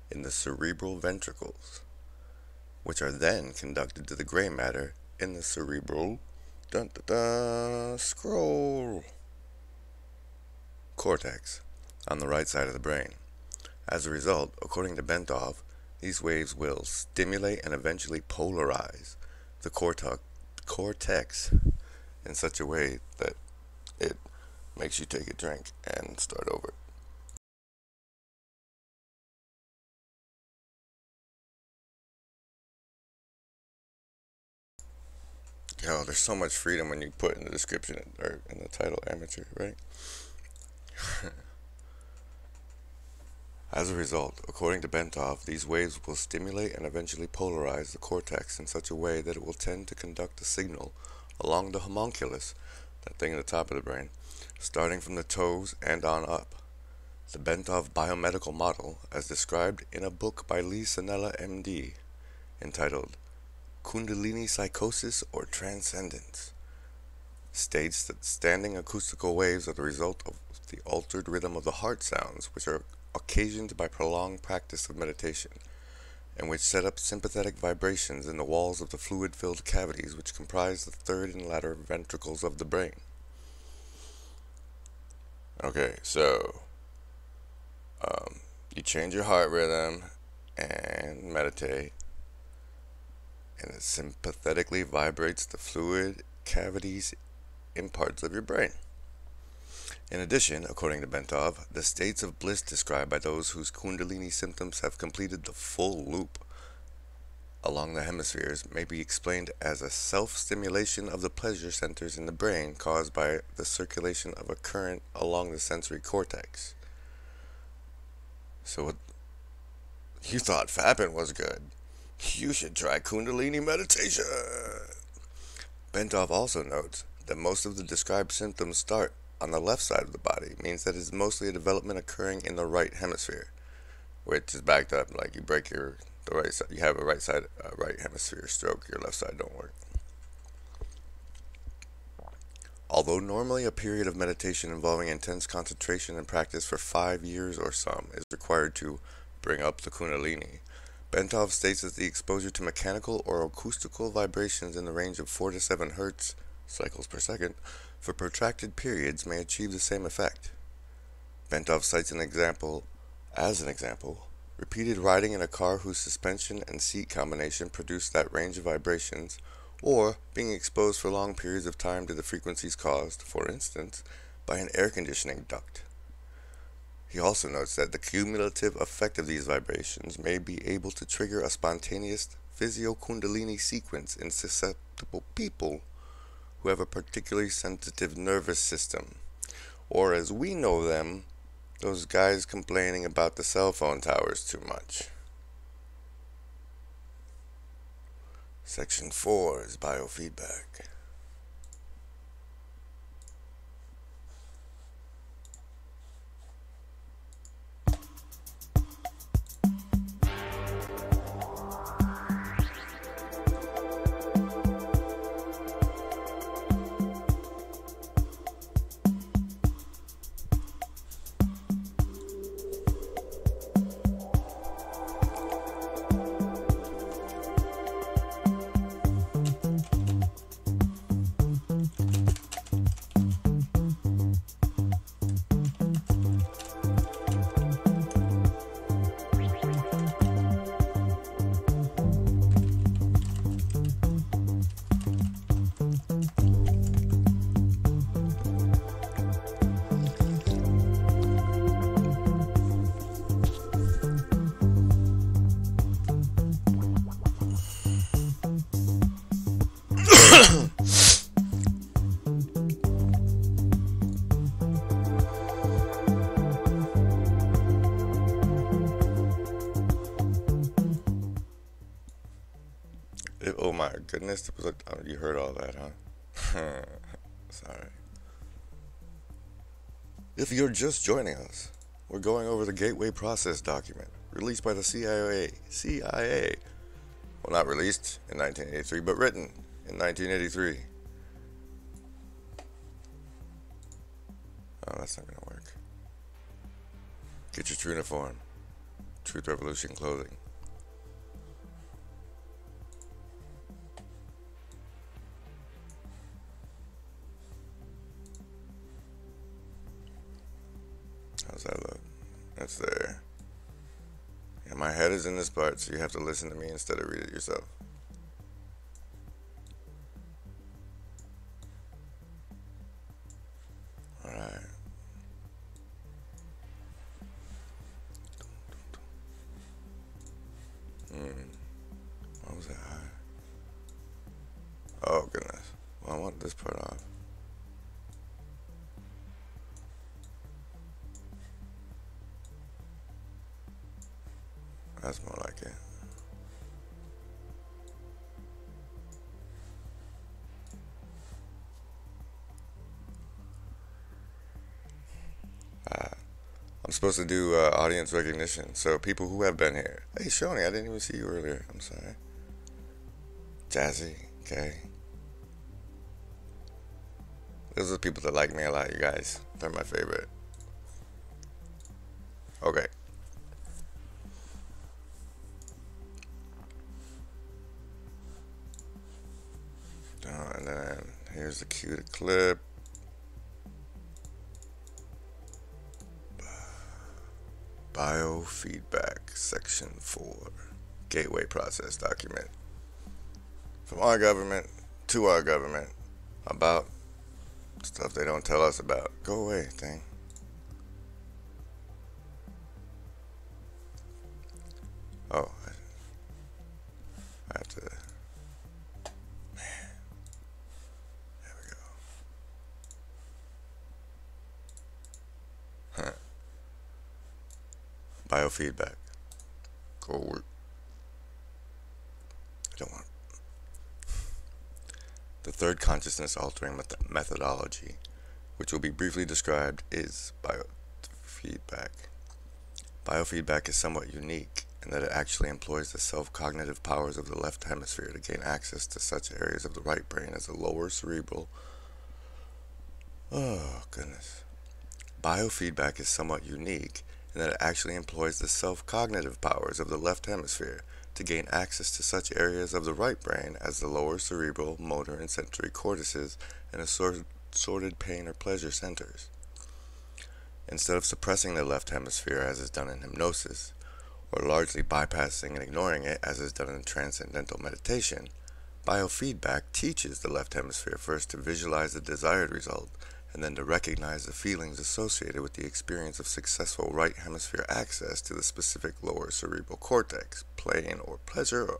in the cerebral ventricles, which are then conducted to the gray matter in the cerebral scroll cortex on the right side of the brain. As a result, according to Bentov, these waves will stimulate and eventually polarize the cortex in such a way that it makes you take a drink and start over. Yo, there's so much freedom when you put in the description or in the title amateur, right? As a result, according to Bentov, these waves will stimulate and eventually polarize the cortex in such a way that it will tend to conduct a signal along the homunculus, that thing at the top of the brain, starting from the toes and on up. The Bentov biomedical model, as described in a book by Lee Sanella, MD, entitled Kundalini Psychosis or Transcendence, states that standing acoustical waves are the result of the altered rhythm of the heart sounds, which are occasioned by prolonged practice of meditation, and which set up sympathetic vibrations in the walls of the fluid-filled cavities which comprise the third and latter ventricles of the brain. Okay, so you change your heart rhythm and meditate, and it sympathetically vibrates the fluid cavities in parts of your brain. In addition, according to Bentov, the states of bliss described by those whose Kundalini symptoms have completed the full loop along the hemispheres may be explained as a self-stimulation of the pleasure centers in the brain caused by the circulation of a current along the sensory cortex. So you thought fapping was good. You should try Kundalini meditation. Bentov also notes that most of the described symptoms start on the left side of the body, means that it's mostly a development occurring in the right hemisphere, which is backed up. Like you break the right side, you have a right hemisphere stroke, your left side don't work. Although normally a period of meditation involving intense concentration and practice for 5 years or some is required to bring up the Kundalini, Bentov states that the exposure to mechanical or acoustical vibrations in the range of 4 to 7 Hz cycles per second for protracted periods may achieve the same effect. Bentov cites as an example, repeated riding in a car whose suspension and seat combination produced that range of vibrations, or being exposed for long periods of time to the frequencies caused, for instance, by an air conditioning duct. He also notes that the cumulative effect of these vibrations may be able to trigger a spontaneous physio-kundalini sequence in susceptible people who have a particularly sensitive nervous system, or as we know them, those guys complaining about the cell phone towers too much. Section 4 is biofeedback. Oh my goodness, you heard all that, huh? Sorry. If you're just joining us, we're going over the Gateway Process document, released by the CIA. Well, not released in 1983, but written in 1983. Oh, that's not gonna work. Get your true uniform. Truth Revolution clothing. How's that look? That's there. Yeah, my head is in this part, so you have to listen to me instead of read it yourself. Alright. What was that? Oh, goodness. Well, I want this part off. That's more like it. I'm supposed to do audience recognition, so people who have been here. Hey, Shoni, I didn't even see you earlier. I'm sorry. Jazzy, okay. Those are the people that like me a lot, you guys. They're my favorite. Okay. And then here's the cue to clip. Biofeedback, Section 4. Gateway Process document. From our government to our government about stuff they don't tell us about. Go away, thing. Oh, I have to. Man. There we go. Huh. Biofeedback. Go work. I don't want. The third consciousness altering methodology, which will be briefly described, is biofeedback. Biofeedback is somewhat unique in that it actually employs the self-cognitive powers of the left hemisphere to gain access to such areas of the right brain as the lower cerebral. Oh, goodness. Biofeedback is somewhat unique in that it actually employs the self-cognitive powers of the left hemisphere to gain access to such areas of the right brain as the lower cerebral, motor, and sensory cortices and assorted pain or pleasure centers. Instead of suppressing the left hemisphere as is done in hypnosis, or largely bypassing and ignoring it as is done in transcendental meditation, biofeedback teaches the left hemisphere first to visualize the desired result and then to recognize the feelings associated with the experience of successful right hemisphere access to the specific lower cerebral cortex, pain or pleasure or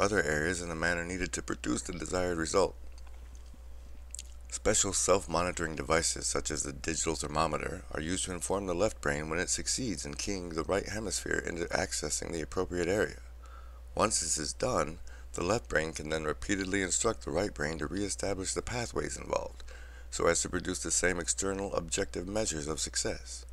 other areas in the manner needed to produce the desired result. Special self-monitoring devices such as the digital thermometer are used to inform the left brain when it succeeds in keying the right hemisphere into accessing the appropriate area. Once this is done, the left brain can then repeatedly instruct the right brain to re-establish the pathways involved, so as to produce the same external objective measures of success.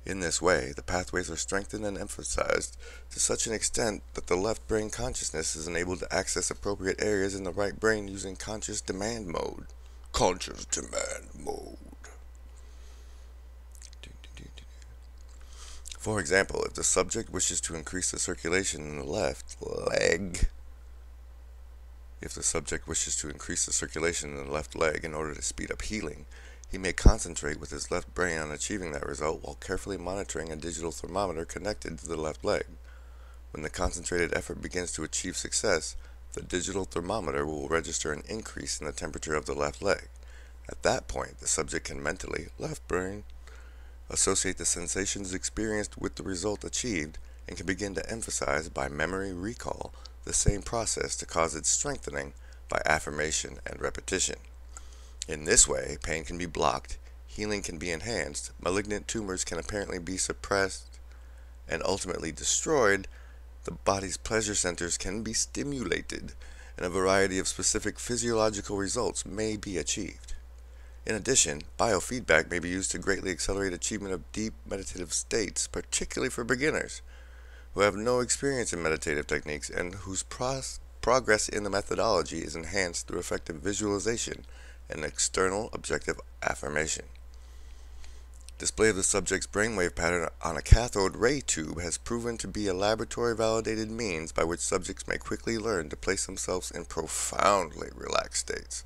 In this way, the pathways are strengthened and emphasized to such an extent that the left brain consciousness is enabled to access appropriate areas in the right brain using conscious demand mode. Conscious demand mode. For example, if the subject wishes to increase the circulation in the left leg, in order to speed up healing, he may concentrate with his left brain on achieving that result while carefully monitoring a digital thermometer connected to the left leg. When the concentrated effort begins to achieve success, the digital thermometer will register an increase in the temperature of the left leg. At that point, the subject can mentally, left brain, associate the sensations experienced with the result achieved and can begin to emphasize by memory recall the same process to cause its strengthening by affirmation and repetition. In this way, pain can be blocked, healing can be enhanced, malignant tumors can apparently be suppressed and ultimately destroyed, the body's pleasure centers can be stimulated, and a variety of specific physiological results may be achieved. In addition, biofeedback may be used to greatly accelerate achievement of deep meditative states, particularly for beginners who have no experience in meditative techniques and whose progress in the methodology is enhanced through effective visualization and external objective affirmation. Display of the subject's brainwave pattern on a cathode ray tube has proven to be a laboratory-validated means by which subjects may quickly learn to place themselves in profoundly relaxed states,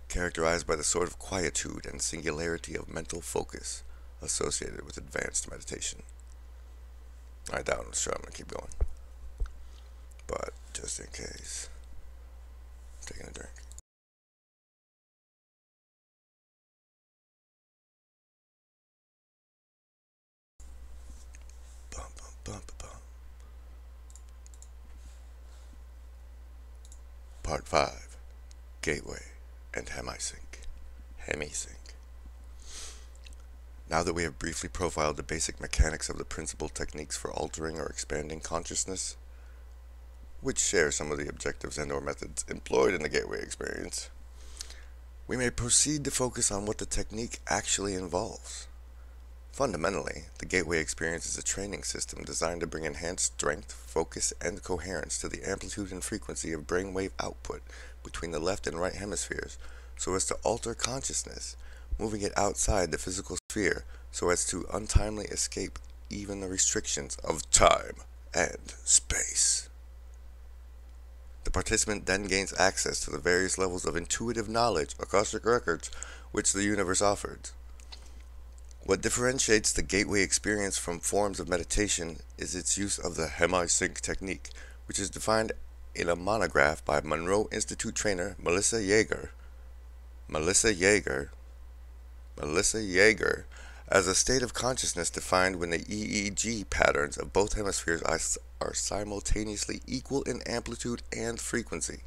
characterized by the sort of quietude and singularity of mental focus associated with advanced meditation. I doubt I'm sure I'm going to keep going, but just in case, I'm taking a drink. Part 5. Gateway and Hemisync. Now that we have briefly profiled the basic mechanics of the principal techniques for altering or expanding consciousness, which share some of the objectives and/or methods employed in the gateway experience, we may proceed to focus on what the technique actually involves. Fundamentally, the gateway experience is a training system designed to bring enhanced strength, focus, and coherence to the amplitude and frequency of brainwave output between the left and right hemispheres so as to alter consciousness, moving it outside the physical sphere so as to untimely escape even the restrictions of time and space. The participant then gains access to the various levels of intuitive knowledge, Akashic records, which the universe offers. What differentiates the gateway experience from forms of meditation is its use of the Hemisync technique, which is defined in a monograph by Monroe Institute trainer Melissa Yeager as a state of consciousness defined when the EEG patterns of both hemispheres are simultaneously equal in amplitude and frequency.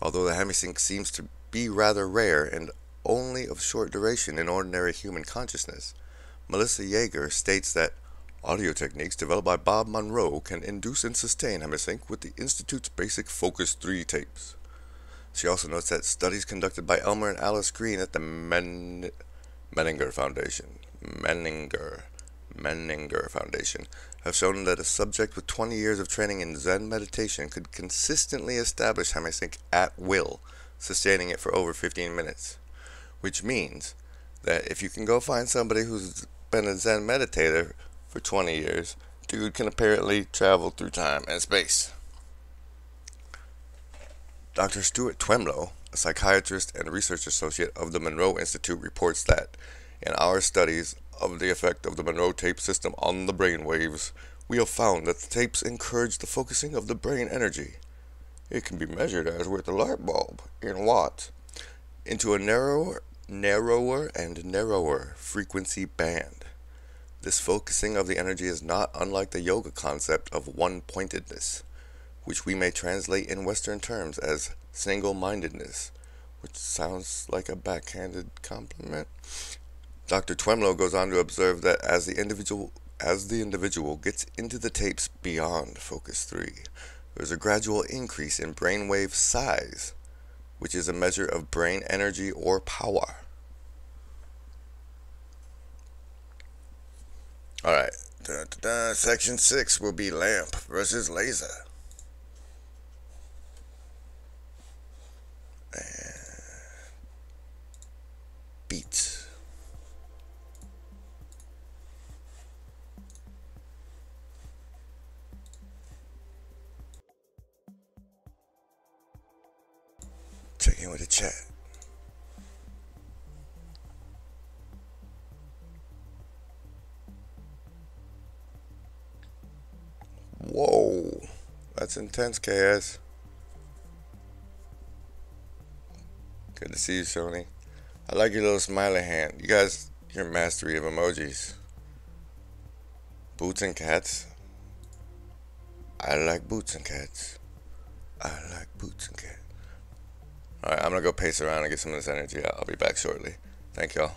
Although the Hemisync seems to be rather rare and only of short duration in ordinary human consciousness, Melissa Yeager states that audio techniques developed by Bob Monroe can induce and sustain Hemisync with the Institute's basic Focus 3 tapes. She also notes that studies conducted by Elmer and Alice Green at the Menninger Foundation have shown that a subject with 20 years of training in Zen meditation could consistently establish Hemisync at will, sustaining it for over 15 minutes. Which means that if you can go find somebody who's been a Zen meditator for 20 years, dude can apparently travel through time and space. Dr. Stuart Twemlow, a psychiatrist and research associate of the Monroe Institute, reports that in our studies of the effect of the Monroe tape system on the brain waves, we have found that the tapes encourage the focusing of the brain energy. It can be measured as with a light bulb in watts into a narrower and narrower frequency band. This focusing of the energy is not unlike the yoga concept of one-pointedness, which we may translate in Western terms as single-mindedness, which sounds like a backhanded compliment. Dr. Twemlow goes on to observe that as the individual gets into the tapes beyond focus 3, there's a gradual increase in brainwave size, which is a measure of brain energy or power. Alright, section 6 will be lamp versus laser. And beats. Check in with the chat. Whoa, that's intense, KS. Good to see you, Sony. I like your little smiley hand. You guys, your mastery of emojis. Boots and cats. I like boots and cats. I like boots and cats. Alright, I'm gonna go pace around and get some of this energy out. I'll be back shortly. Thank y'all.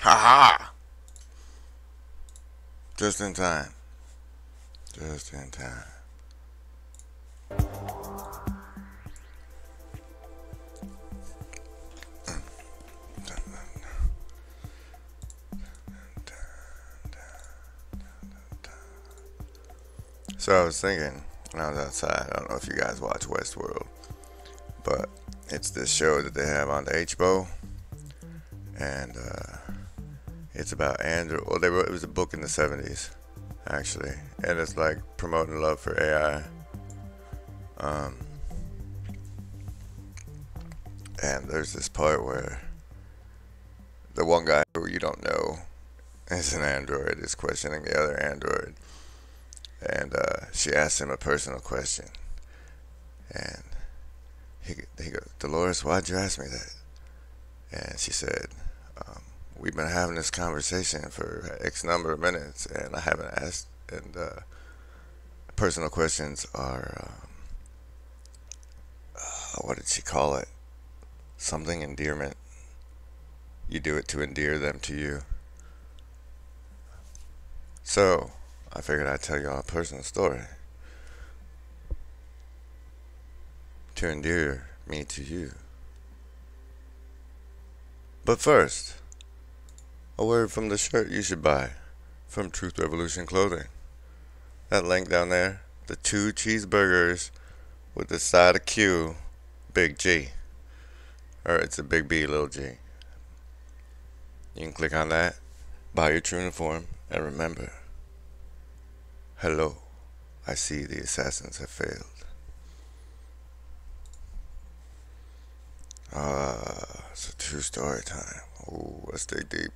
Ha ha! Just in time. Just in time. So I was thinking when I was outside, I don't know if you guys watch Westworld, but it's this show that they have on the HBO, and it's about Android. Well, it was a book in the 70s, actually, and it's like promoting love for AI. And there's this part where the one guy who you don't know is an android is questioning the other android. And she asked him a personal question. And he goes, Dolores, why'd you ask me that? And she said, we've been having this conversation for X number of minutes, and I haven't asked. And personal questions are, what did she call it? Something endearment. You do it to endear them to you. So I figured I'd tell y'all a personal story to endear me to you. But first, a word from the shirt you should buy from Truth Revolution Clothing. That link down there, the 2 cheeseburgers with the side of Q, big G. Or it's a big B, little G. You can click on that, buy your true uniform, and remember, hello, I see the assassins have failed. It's a true story time. Ooh, let's dig deep.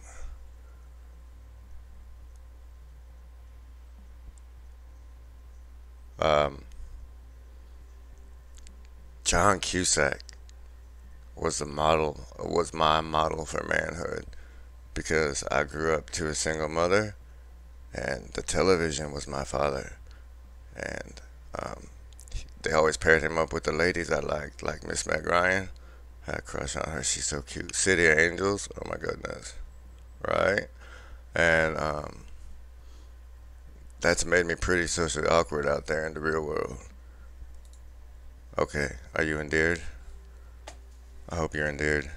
John Cusack was my model for manhood, because I grew up to a single mother, and the television was my father, and they always paired him up with the ladies I liked, like Miss Meg Ryan. I had a crush on her. She's so cute. City of Angels. Oh my goodness, right? And that's made me pretty socially awkward out there in the real world. Okay, are you endeared? I hope you're endeared.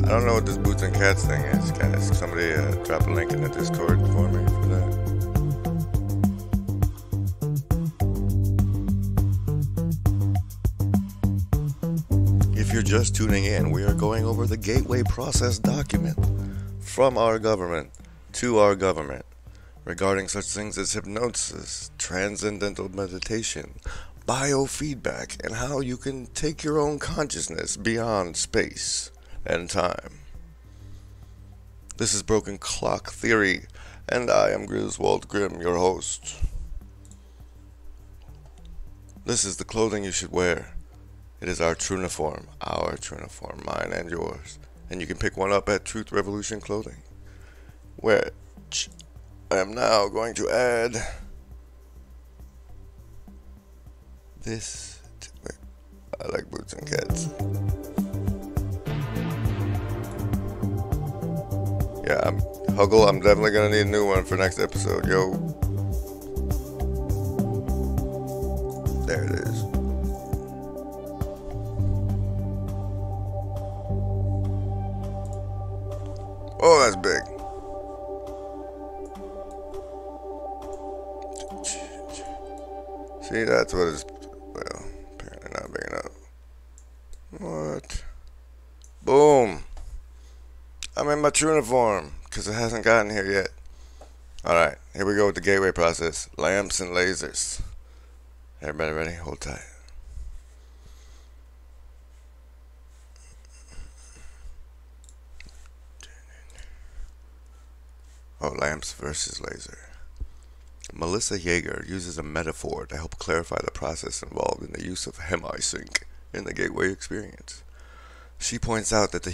I don't know what this Boots and Cats thing is, guys. Somebody drop a link in the Discord for me for that. If you're just tuning in, we are going over the gateway process document from our government to our government regarding such things as hypnosis, transcendental meditation, biofeedback, and how you can take your own consciousness beyond space and time. This is Broken Clock Theory, and I am Griswold Grimm, your host. This is the clothing you should wear. It is our truniform, mine and yours. And you can pick one up at Truth Revolution Clothing, which I am now going to add this to it. I like Boots and Cats. Yeah, Huggle, I'm definitely gonna need a new one for next episode, yo. There it is. Oh, that's big. See, that's what it's, well, apparently not big enough. What? Boom. I'm in my true uniform, because it hasn't gotten here yet. Alright, here we go with the gateway process. Lamps and lasers. Everybody ready? Hold tight. Oh, lamps versus laser. Melissa Yeager uses a metaphor to help clarify the process involved in the use of HemiSync in the Gateway experience. She points out that the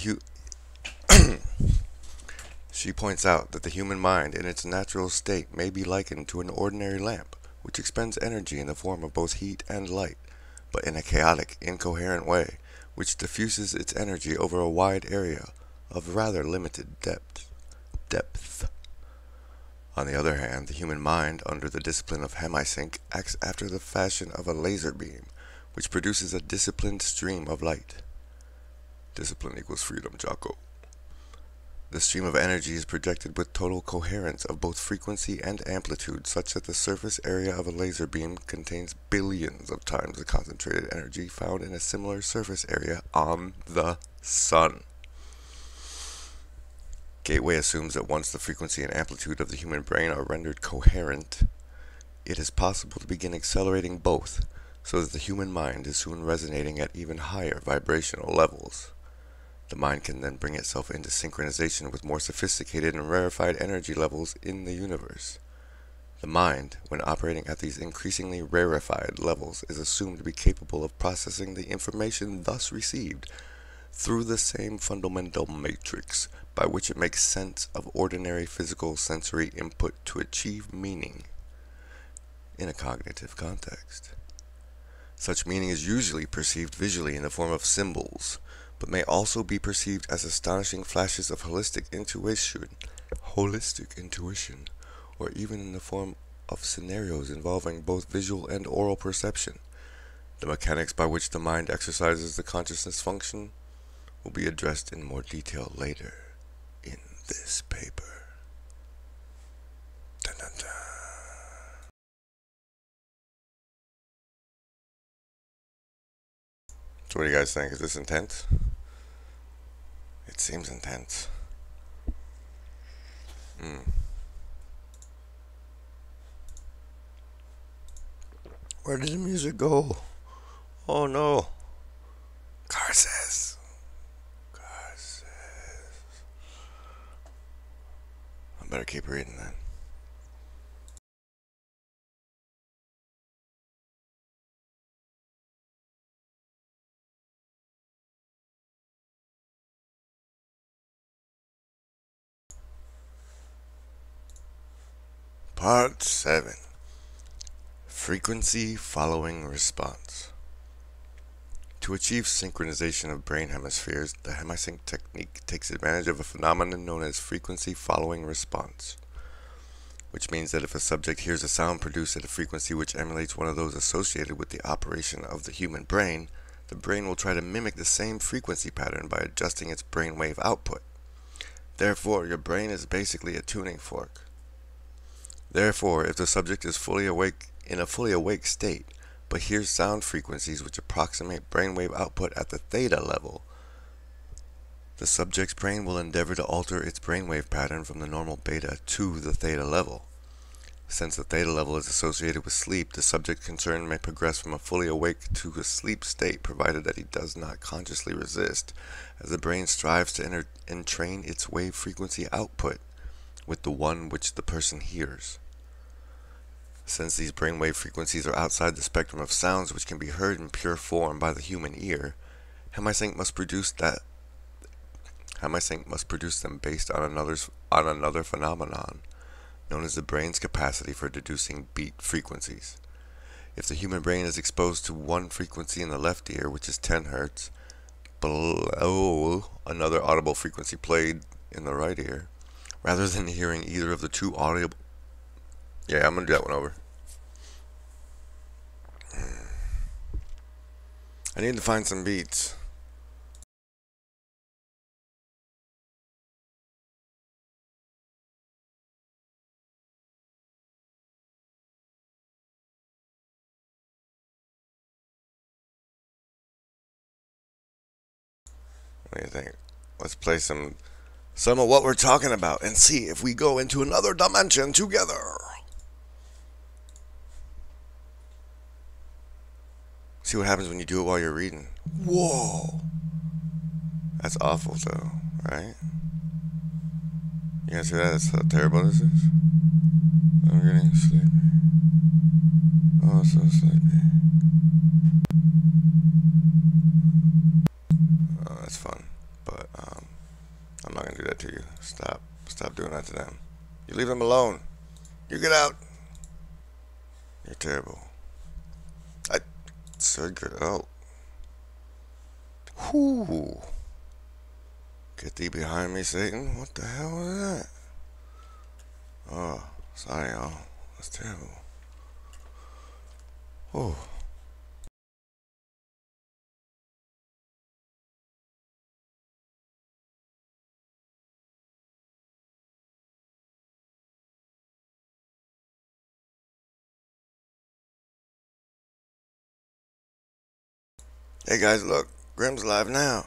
human mind in its natural state may be likened to an ordinary lamp, which expends energy in the form of both heat and light, but in a chaotic, incoherent way, which diffuses its energy over a wide area of rather limited depth. On the other hand, the human mind, under the discipline of HemiSync, acts after the fashion of a laser beam, which produces a disciplined stream of light. Discipline equals freedom, Jocko. The stream of energy is projected with total coherence of both frequency and amplitude, such that the surface area of a laser beam contains billions of times the concentrated energy found in a similar surface area on the Sun. Gateway assumes that once the frequency and amplitude of the human brain are rendered coherent, it is possible to begin accelerating both, so that the human mind is soon resonating at even higher vibrational levels. The mind can then bring itself into synchronization with more sophisticated and rarefied energy levels in the universe. The mind, when operating at these increasingly rarefied levels, is assumed to be capable of processing the information thus received through the same fundamental matrix by which it makes sense of ordinary physical sensory input to achieve meaning in a cognitive context. Such meaning is usually perceived visually in the form of symbols, but may also be perceived as astonishing flashes of holistic intuition, or even in the form of scenarios involving both visual and oral perception. The mechanics by which the mind exercises the consciousness function will be addressed in more detail later in this paper. Dun, dun, dun. So what do you guys think? Is this intense? It seems intense. Where did the music go? Oh no. Curses. I better keep reading then. Part 7. Frequency following response. To achieve synchronization of brain hemispheres, the HemiSync technique takes advantage of a phenomenon known as frequency following response, which means that if a subject hears a sound produced at a frequency which emulates one of those associated with the operation of the human brain, the brain will try to mimic the same frequency pattern by adjusting its brainwave output. Therefore, your brain is basically a tuning fork. Therefore, if the subject is in a fully awake state, but hears sound frequencies which approximate brainwave output at the theta level, the subject's brain will endeavor to alter its brainwave pattern from the normal beta to the theta level. Since the theta level is associated with sleep, the subject concerned may progress from a fully awake to a sleep state, provided that he does not consciously resist, as the brain strives to entrain its wave frequency output with the one which the person hears. Since these brainwave frequencies are outside the spectrum of sounds which can be heard in pure form by the human ear, HemiSync must produce them based on another phenomenon, known as the brain's capacity for deducing beat frequencies. If the human brain is exposed to one frequency in the left ear, which is 10 Hz, below another audible frequency played in the right ear, rather than hearing either of the two audible... Yeah, I'm going to do that one over. I need to find some beats. What do you think? Let's play some of what we're talking about and see if we go into another dimension together. See what happens when you do it while you're reading. Whoa! That's awful though, right? You guys see that? That's how terrible this is. I'm getting sleepy. Oh, so sleepy. Oh, that's fun. But, I'm not gonna do that to you. Stop doing that to them. You leave them alone. You get out. You're terrible. I said get out. Whoo. Get thee behind me, Satan. What the hell was that? Oh, sorry, y'all. That's terrible. Oh. Hey guys, look. Grim's live now.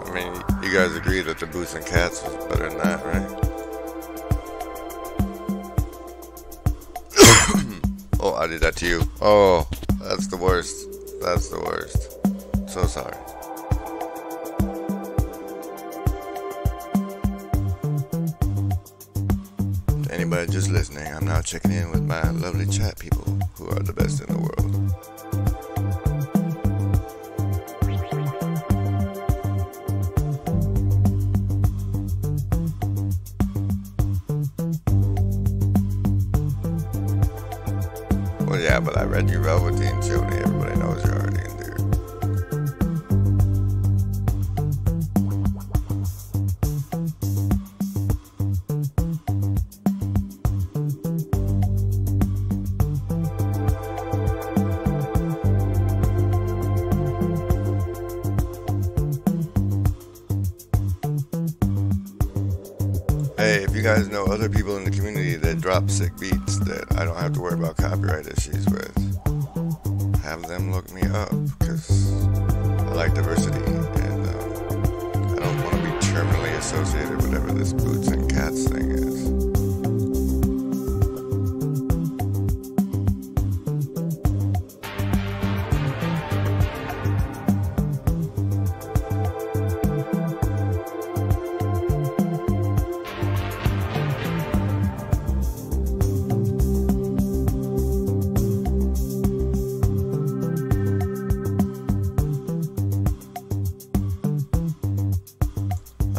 I mean, you guys agree that the Boots and Cats was better than that, right? Oh, I did that to you. Oh, that's the worst. That's the worst. So sorry. To anybody just listening, I'm now checking in with my lovely chat people who are the best in the world. Well, yeah, but I read you Velveteen Joni. Everybody knows you're already in there. Hey, if you guys know other people in the community that drop sick beats that I don't have to worry about copyright issues with, have them look me up, because I like diversity, and I don't want to be terminally associated with whatever this Boots and Cats thing is.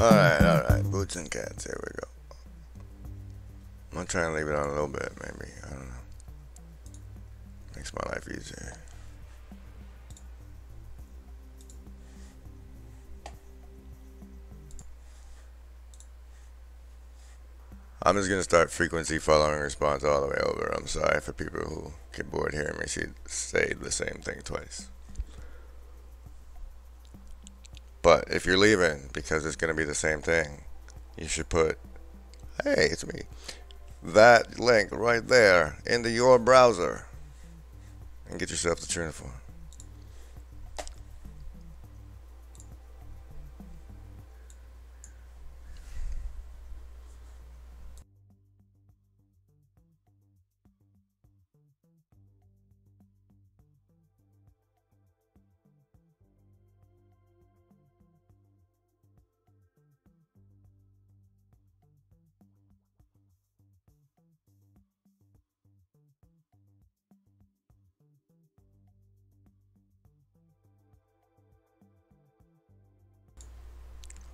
Alright, Boots and Cats, here we go. I'm gonna try and leave it on a little bit, maybe, I don't know. Makes my life easier. I'm just gonna start frequency following response all the way over. I'm sorry for people who get bored hearing me say the same thing twice. But if you're leaving because it's going to be the same thing, you should put, hey, it's me, that link right there into your browser and get yourself to Triniform.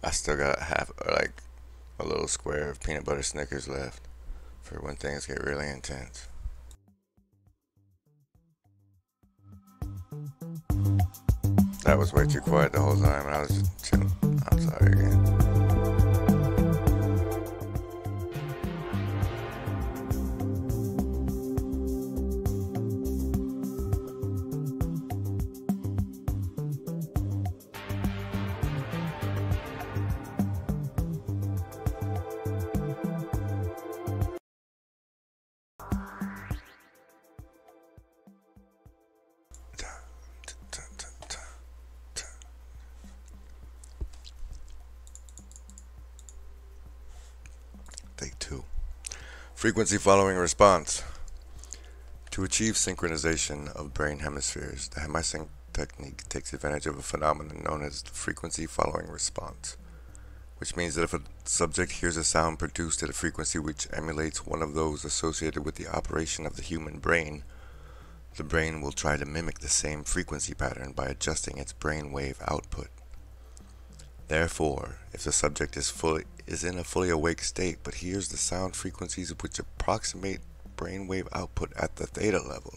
I still got a little square of peanut butter Snickers left for when things get really intense. That was way too quiet the whole time, and I was just chilling. I'm sorry again. Frequency following response. To achieve synchronization of brain hemispheres, the hemisync technique takes advantage of a phenomenon known as the frequency following response, which means that if a subject hears a sound produced at a frequency which emulates one of those associated with the operation of the human brain, the brain will try to mimic the same frequency pattern by adjusting its brain wave output. Therefore, if the subject is in a fully awake state but hears the sound frequencies which approximate brainwave output at the theta level.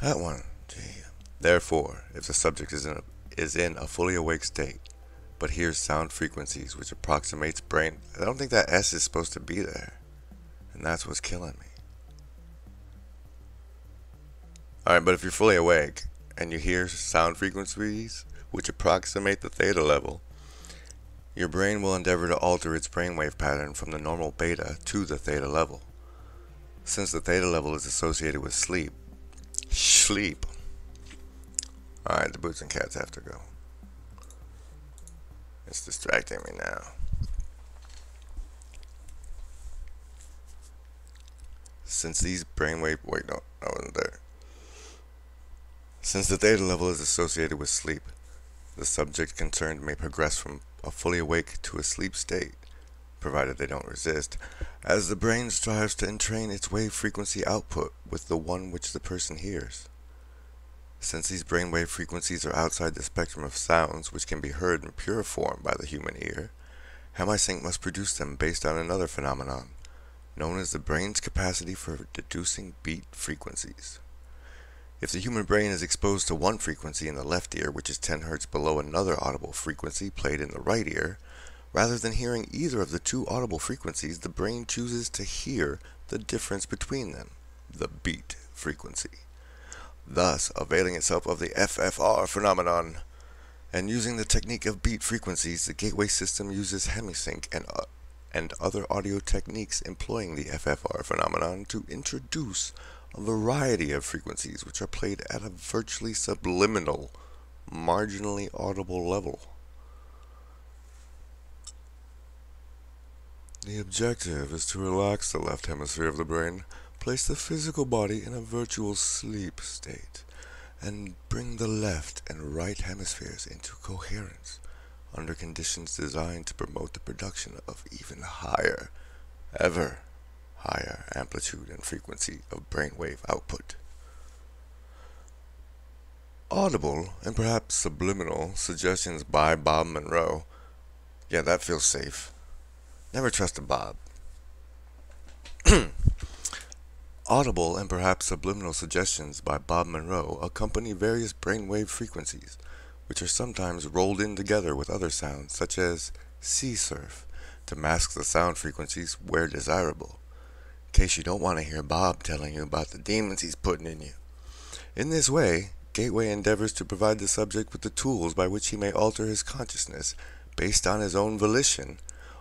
That one, gee. Therefore, if the subject is in a fully awake state but hears sound frequencies which approximates brain, I don't think that S is supposed to be there, and that's what's killing me. Alright, but if you're fully awake and you hear sound frequencies which approximate the theta level, your brain will endeavor to alter its brainwave pattern from the normal beta to the theta level. Since the theta level is associated with sleep. Alright, the boots and cats have to go. It's distracting me now. Since these brainwave... Wait, no, I wasn't there. Since the theta level is associated with sleep, the subject concerned may progress from a fully awake to a sleep state, provided they don't resist, as the brain strives to entrain its wave frequency output with the one which the person hears. Since these brainwave frequencies are outside the spectrum of sounds which can be heard in pure form by the human ear, hemisync must produce them based on another phenomenon, known as the brain's capacity for deducing beat frequencies. If the human brain is exposed to one frequency in the left ear, which is 10 Hz below another audible frequency played in the right ear, rather than hearing either of the two audible frequencies, the brain chooses to hear the difference between them, the beat frequency, thus availing itself of the FFR phenomenon. And using the technique of beat frequencies, the gateway system uses hemisync and other audio techniques employing the FFR phenomenon to introduce a variety of frequencies which are played at a virtually subliminal, marginally audible level. The objective is to relax the left hemisphere of the brain, place the physical body in a virtual sleep state, and bring the left and right hemispheres into coherence under conditions designed to promote the production of even higher, ever higher amplitude and frequency of brainwave output. Audible and perhaps subliminal suggestions by Bob Monroe. Yeah, that feels safe. Never trust a Bob. Audible and perhaps subliminal suggestions by Bob Monroe accompany various brainwave frequencies, which are sometimes rolled in together with other sounds, such as sea surf, to mask the sound frequencies where desirable, in case you don't want to hear Bob telling you about the demons he's putting in you. In this way, Gateway endeavors to provide the subject with the tools by which he may alter his consciousness based on his own volition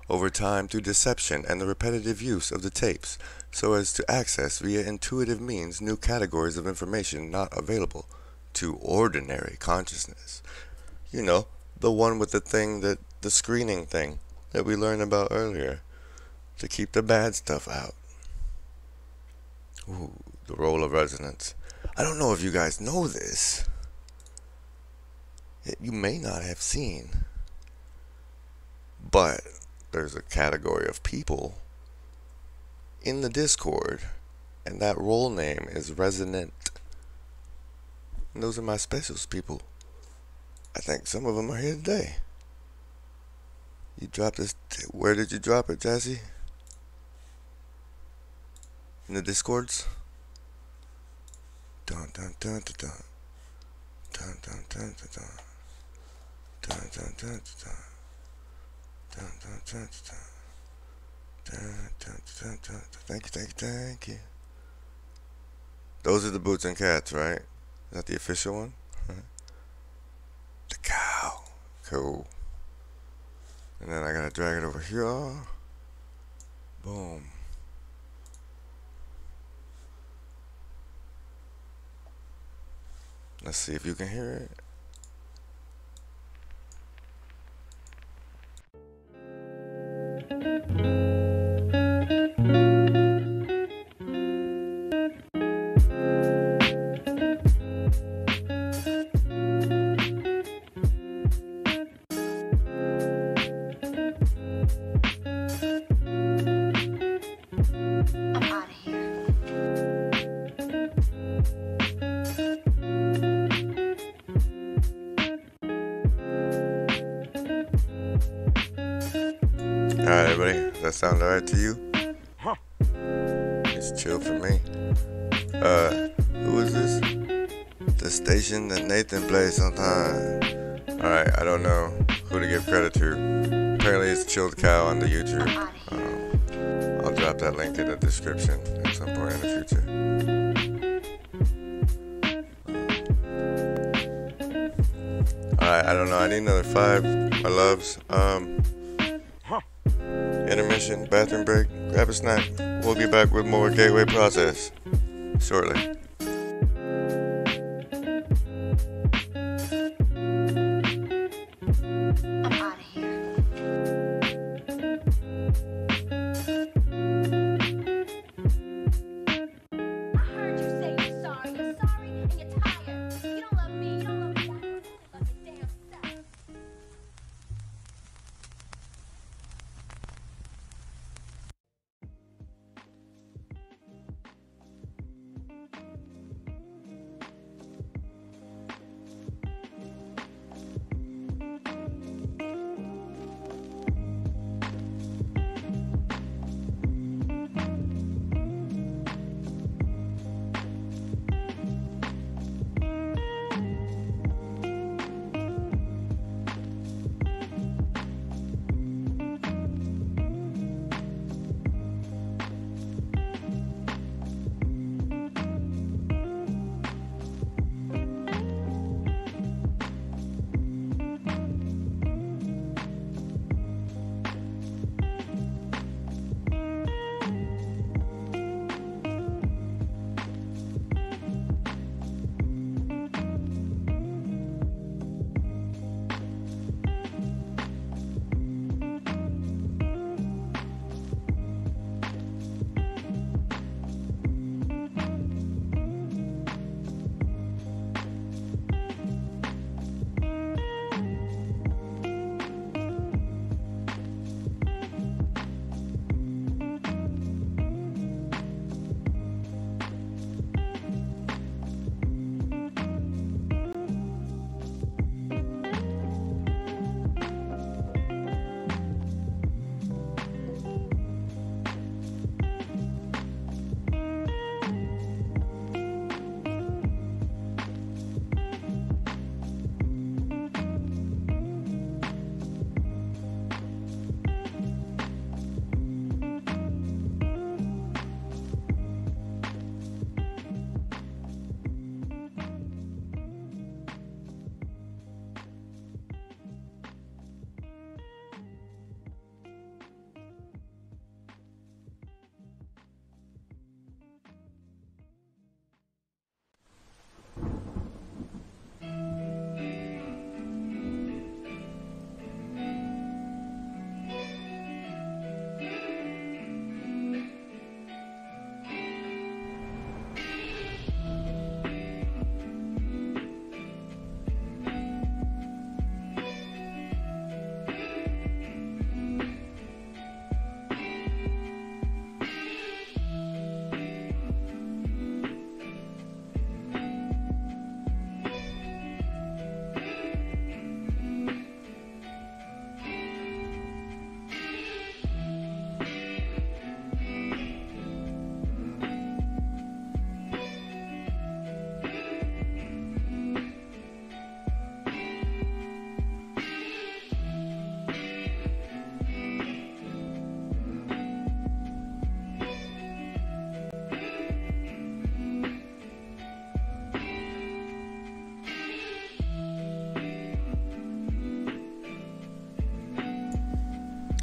over time through deception and the repetitive use of the tapes, so as to access via intuitive means new categories of information not available to ordinary consciousness. You know, the one with the screening thing that we learned about earlier, to keep the bad stuff out. Ooh, the role of resonance. I don't know if you guys know this. You may not have seen, but there's a category of people in the Discord, and that role name is Resonant. And those are my specials people. I think some of them are here today. You dropped this. Where did you drop it, Jazzy? In the Discords? Dun dun dun dun dun. Dun dun dun dun dun. Dun dun dun dun dun. Dun dun dun dun. Dun dun dun dun. Thank you. Those are the boots and cats, right? Is that the official one? The cow. Cool. And then I gotta drag it over here. Boom. Let's see if you can hear it. Alright, everybody. Does that sound alright to you? It's chill for me. Who is this? The station that Nathan plays sometimes. Alright, I don't know who to give credit to. Apparently it's Chilled Cow on the YouTube. I'll drop that link in the description at some point in the future. Alright, I don't know. I need another 5, my loves. Intermission, bathroom break, grab a snack. We'll be back with more Gateway Process shortly. I'm out of here. I heard you say you're sorry. You're sorry and you're tired. You don't love me. You don't love me. You love me damn self.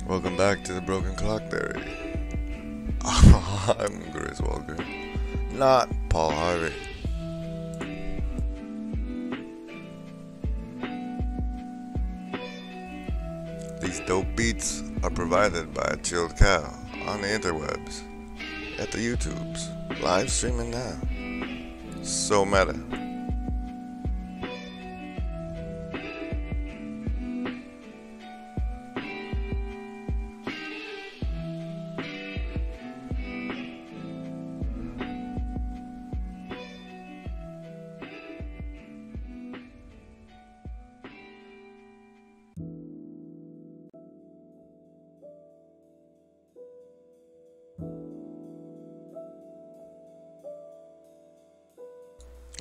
Welcome back to the Broken Clock Theory. I'm Griswold Green, not Paul Harvey. These dope beats are provided by Chilled Cow on the interwebs, at the YouTubes, live streaming now. So meta.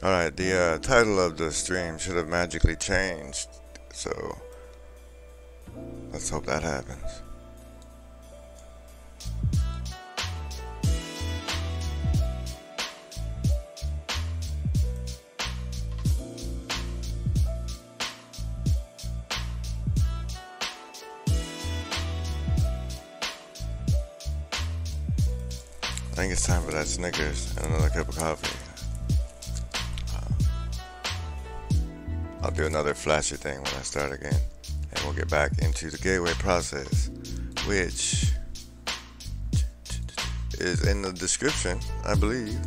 Alright, the title of the stream should have magically changed, so let's hope that happens. I think it's time for that Snickers and another cup of coffee. I'll do another flashy thing when I start again, and we'll get back into the gateway process, which is in the description, I believe,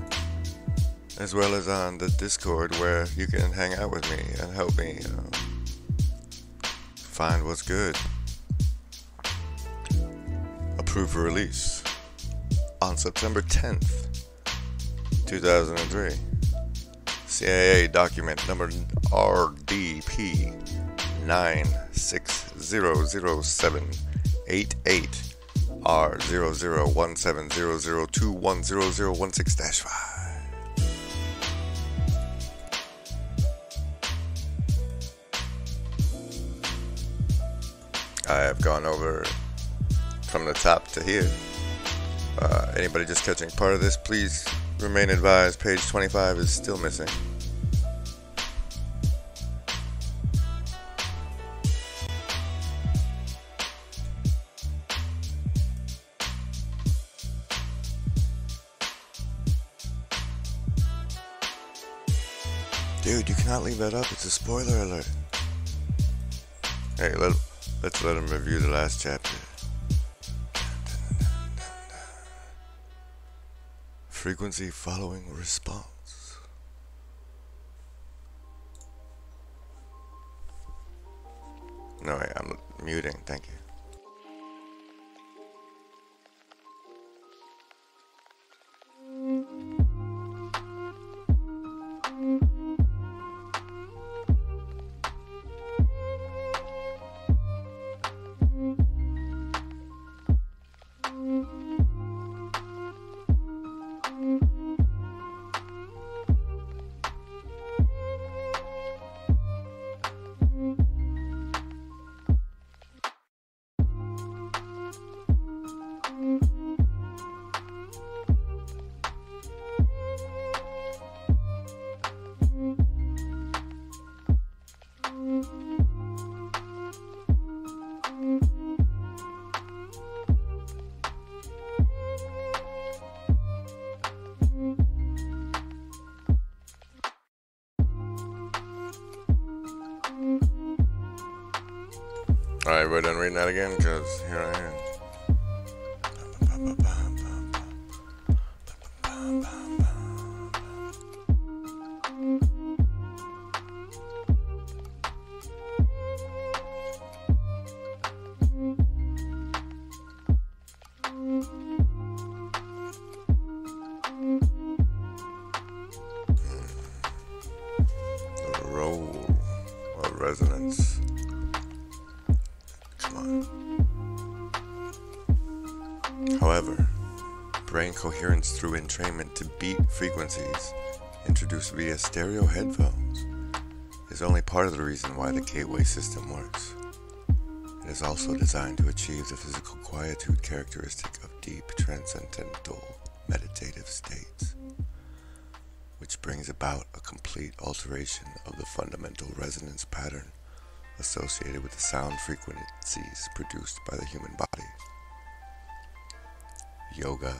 as well as on the Discord, where you can hang out with me and help me find what's good. Approved for release on September 10th, 2003. CIA document number RDP 9600788 R001700210016-5. I have gone over from the top to here. Anybody just catching part of this, please remain advised, page 25 is still missing. Dude, you cannot leave that up, it's a spoiler alert. Hey, let's let him review the last chapter. Frequency following response. No, wait, I'm muting, thank you. Alright, we're done reading that again, because here I am. The role of resonance. However, brain coherence through entrainment to beat frequencies introduced via stereo headphones is only part of the reason why the gateway system works. It is also designed to achieve the physical quietude characteristic of deep transcendental meditative states, which brings about a complete alteration of the fundamental resonance pattern associated with the sound frequencies produced by the human body. Yoga,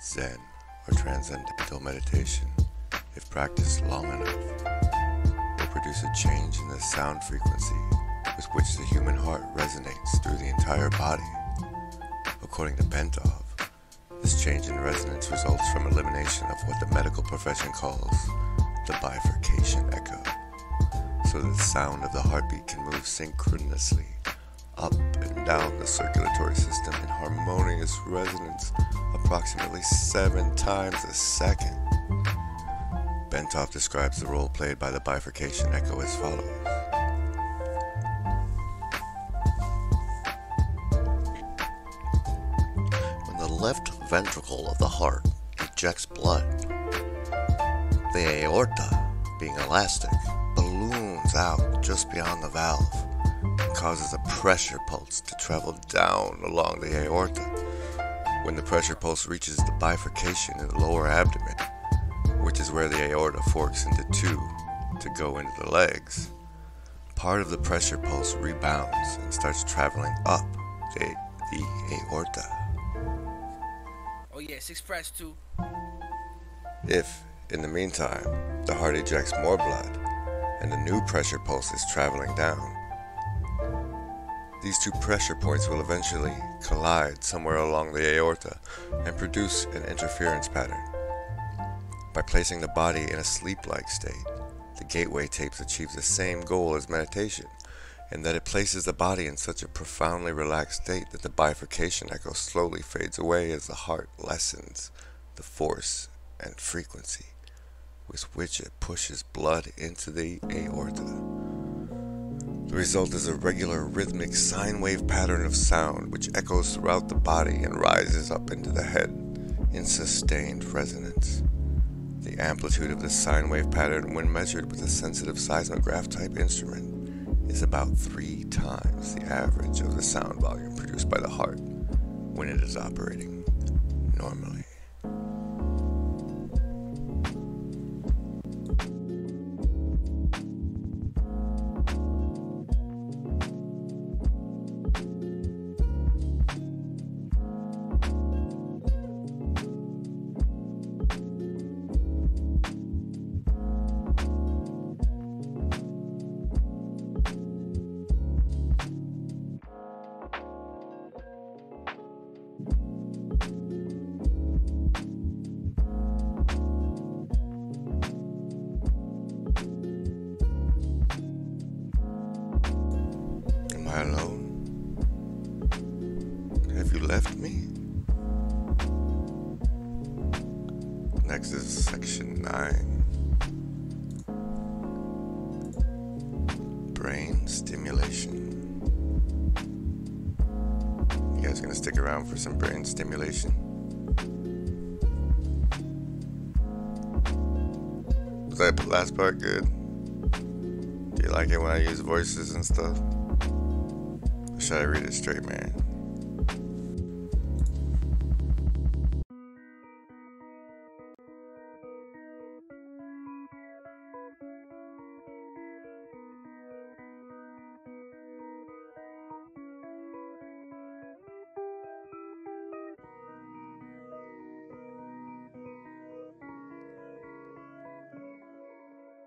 Zen, or transcendental meditation, if practiced long enough, will produce a change in the sound frequency with which the human heart resonates through the entire body. According to Bentov, this change in resonance results from elimination of what the medical profession calls the bifurcation echo, so that the sound of the heartbeat can move synchronously up and down the circulatory system in harmonious resonance approximately 7 times a second. Bentov describes the role played by the bifurcation echo as follows. When the left ventricle of the heart ejects blood, the aorta being elastic, balloons out just beyond the valve and causes a pressure pulse to travel down along the aorta. When the pressure pulse reaches the bifurcation in the lower abdomen, which is where the aorta forks into two to go into the legs, part of the pressure pulse rebounds and starts traveling up the aorta. Oh yeah, six press too. If, in the meantime, the heart ejects more blood and a new pressure pulse is traveling down, these two pressure points will eventually collide somewhere along the aorta and produce an interference pattern. By placing the body in a sleep-like state, the gateway tapes achieve the same goal as meditation, in that it places the body in such a profoundly relaxed state that the bifurcation echo slowly fades away as the heart lessens the force and frequency with which it pushes blood into the aorta. The result is a regular rhythmic sine wave pattern of sound which echoes throughout the body and rises up into the head in sustained resonance. The amplitude of this sine wave pattern, when measured with a sensitive seismograph type instrument, is about 3 times the average of the sound volume produced by the heart when it is operating normally. Am I alone? Have you left me? Next is section 9. Brain stimulation. You guys gonna stick around for some brain stimulation? Was that last part good? Do you like it when I use voices and stuff? Or should I read it straight, man?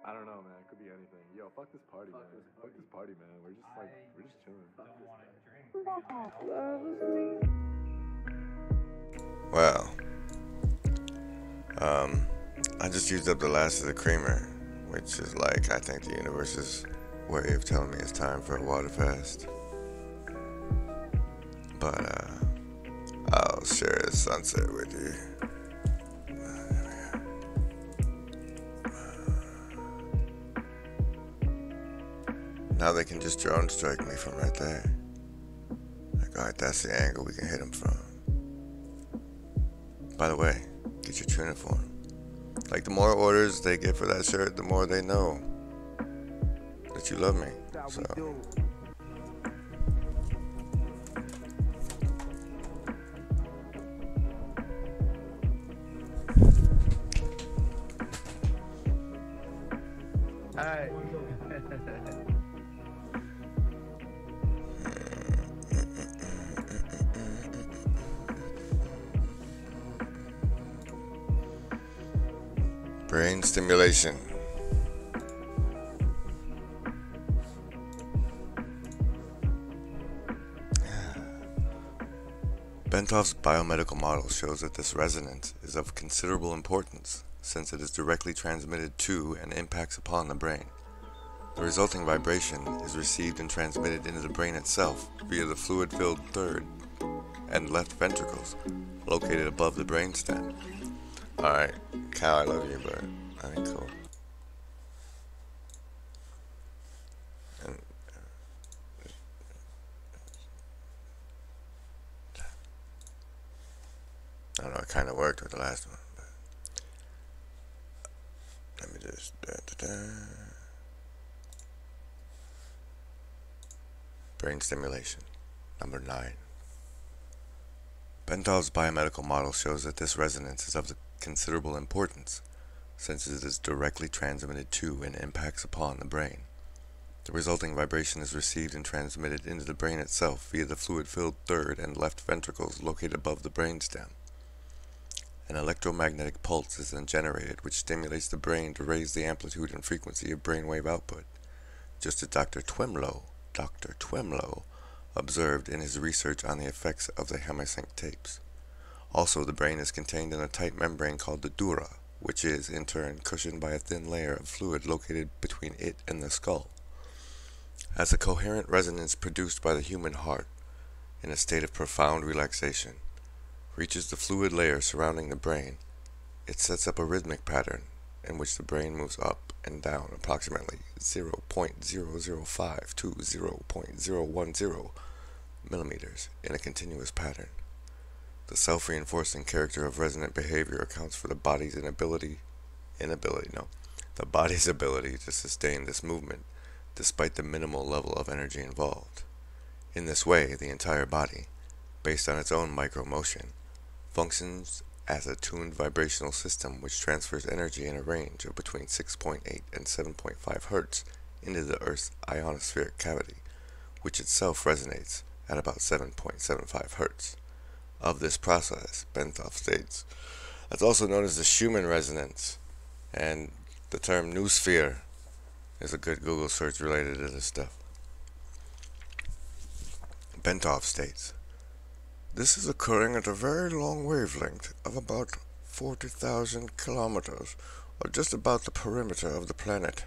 I don't know, man. It could be anything. Yo, fuck this party, man. Fuck this party, man. We're just chilling. Well, I just used up the last of the creamer, which is like, I think the universe's way of telling me it's time for a water fast. But, I'll share a sunset with you. Now they can just drone strike me from right there. Like, alright, that's the angle we can hit them from. By the way, get your tuna form. Like, the more orders they get for that shirt, the more they know that you love me. So. Alright. Brain stimulation. Bentoff's biomedical model shows that this resonance is of considerable importance since it is directly transmitted to and impacts upon the brain. The resulting vibration is received and transmitted into the brain itself via the fluid-filled third and left ventricles located above the brainstem. Alright, Cal, I love you, but I ain't cool. And, I don't know, it kind of worked with the last one, but let me just Brain stimulation. Number 9. Bentov's biomedical model shows that this resonance is of considerable importance, since it is directly transmitted to and impacts upon the brain. The resulting vibration is received and transmitted into the brain itself via the fluid-filled third and left ventricles located above the brainstem. An electromagnetic pulse is then generated, which stimulates the brain to raise the amplitude and frequency of brainwave output, just as Dr. Twemlow observed in his research on the effects of the Hemisync tapes. Also, the brain is contained in a tight membrane called the dura, which is, in turn, cushioned by a thin layer of fluid located between it and the skull. As a coherent resonance produced by the human heart, in a state of profound relaxation, reaches the fluid layer surrounding the brain, it sets up a rhythmic pattern in which the brain moves up and down approximately 0.005 to 0.010 millimeters in a continuous pattern. The self-reinforcing character of resonant behavior accounts for the body's ability to sustain this movement despite the minimal level of energy involved. In this way, the entire body, based on its own micromotion, functions as a tuned vibrational system which transfers energy in a range of between 6.8 and 7.5 Hz into the Earth's ionospheric cavity, which itself resonates at about 7.75 Hz. Of this process, Bentov states, that's also known as the Schumann resonance, and the term noosphere is a good Google search related to this stuff. Bentov states, this is occurring at a very long wavelength of about 40,000 kilometers, or just about the perimeter of the planet.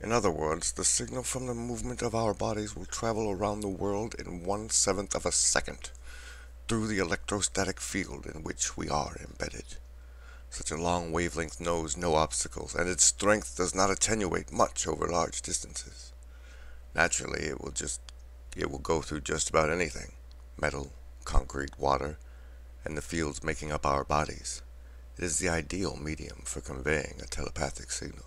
In other words, the signal from the movement of our bodies will travel around the world in 1/7 of a second, through the electrostatic field in which we are embedded. Such a long wavelength knows no obstacles, and its strength does not attenuate much over large distances. Naturally, it will go through just about anything: metal, concrete, water, and the fields making up our bodies. It is the ideal medium for conveying a telepathic signal.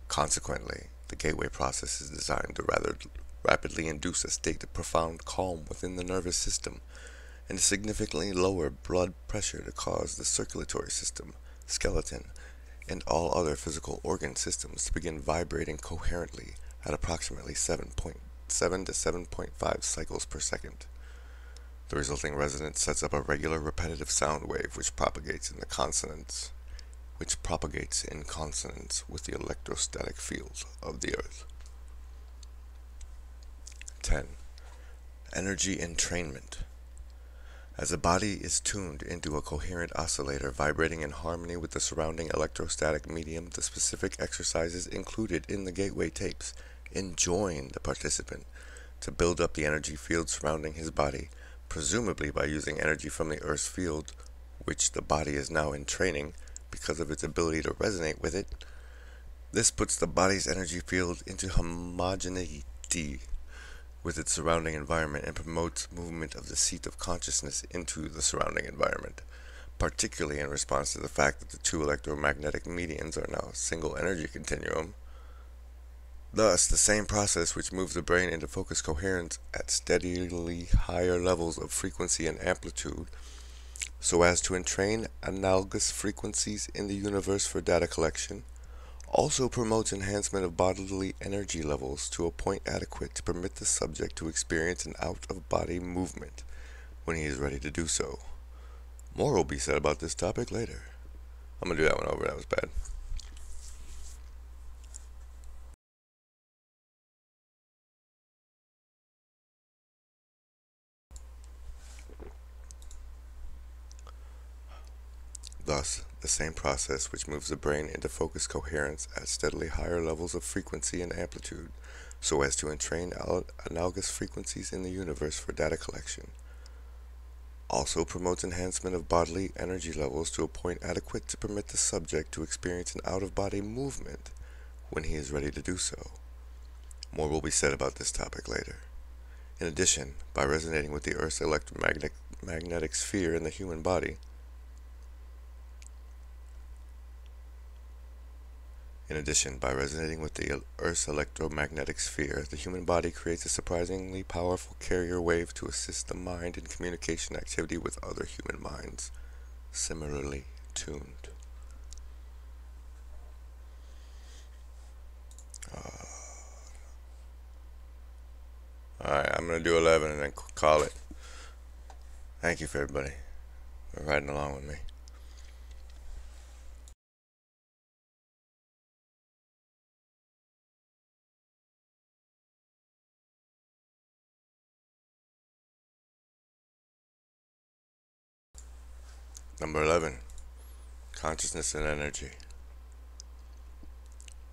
Consequently, the gateway process is designed to rather rapidly induce a state of profound calm within the nervous system, and to significantly lower blood pressure to cause the circulatory system, skeleton, and all other physical organ systems to begin vibrating coherently at approximately 7.7 to 7.5 cycles per second. The resulting resonance sets up a regular repetitive sound wave which propagates in consonance with the electrostatic field of the Earth. 10. Energy entrainment. As a body is tuned into a coherent oscillator vibrating in harmony with the surrounding electrostatic medium, the specific exercises included in the gateway tapes enjoin the participant to build up the energy field surrounding his body, presumably by using energy from the Earth's field, which the body is now in training because of its ability to resonate with it. This puts the body's energy field into homogeneity with its surrounding environment and promotes movement of the seat of consciousness into the surrounding environment, particularly in response to the fact that the two electromagnetic medians are now a single energy continuum. Thus, the same process which moves the brain into focused coherence at steadily higher levels of frequency and amplitude, so as to entrain analogous frequencies in the universe for data collection, also promotes enhancement of bodily energy levels to a point adequate to permit the subject to experience an out-of-body movement when he is ready to do so. More will be said about this topic later. I'm gonna do that one over, that was bad. Thus, the same process which moves the brain into focused coherence at steadily higher levels of frequency and amplitude, so as to entrain analogous frequencies in the universe for data collection, also promotes enhancement of bodily energy levels to a point adequate to permit the subject to experience an out-of-body movement when he is ready to do so. More will be said about this topic later. In addition, by resonating with the Earth's electromagnetic sphere in the human body, In addition, by resonating with the Earth's electromagnetic sphere, the human body creates a surprisingly powerful carrier wave to assist the mind in communication activity with other human minds, similarly tuned. Alright, I'm going to do 11 and then call it. Thank you for everybody for riding along with me. Number 11. Consciousness and energy.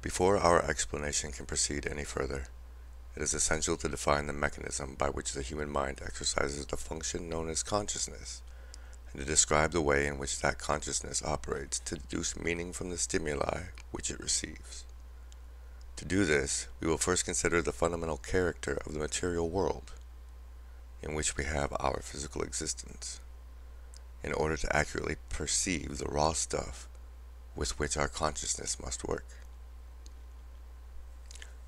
Before our explanation can proceed any further, it is essential to define the mechanism by which the human mind exercises the function known as consciousness, and to describe the way in which that consciousness operates to deduce meaning from the stimuli which it receives. To do this, we will first consider the fundamental character of the material world, in which we have our physical existence, in order to accurately perceive the raw stuff with which our consciousness must work.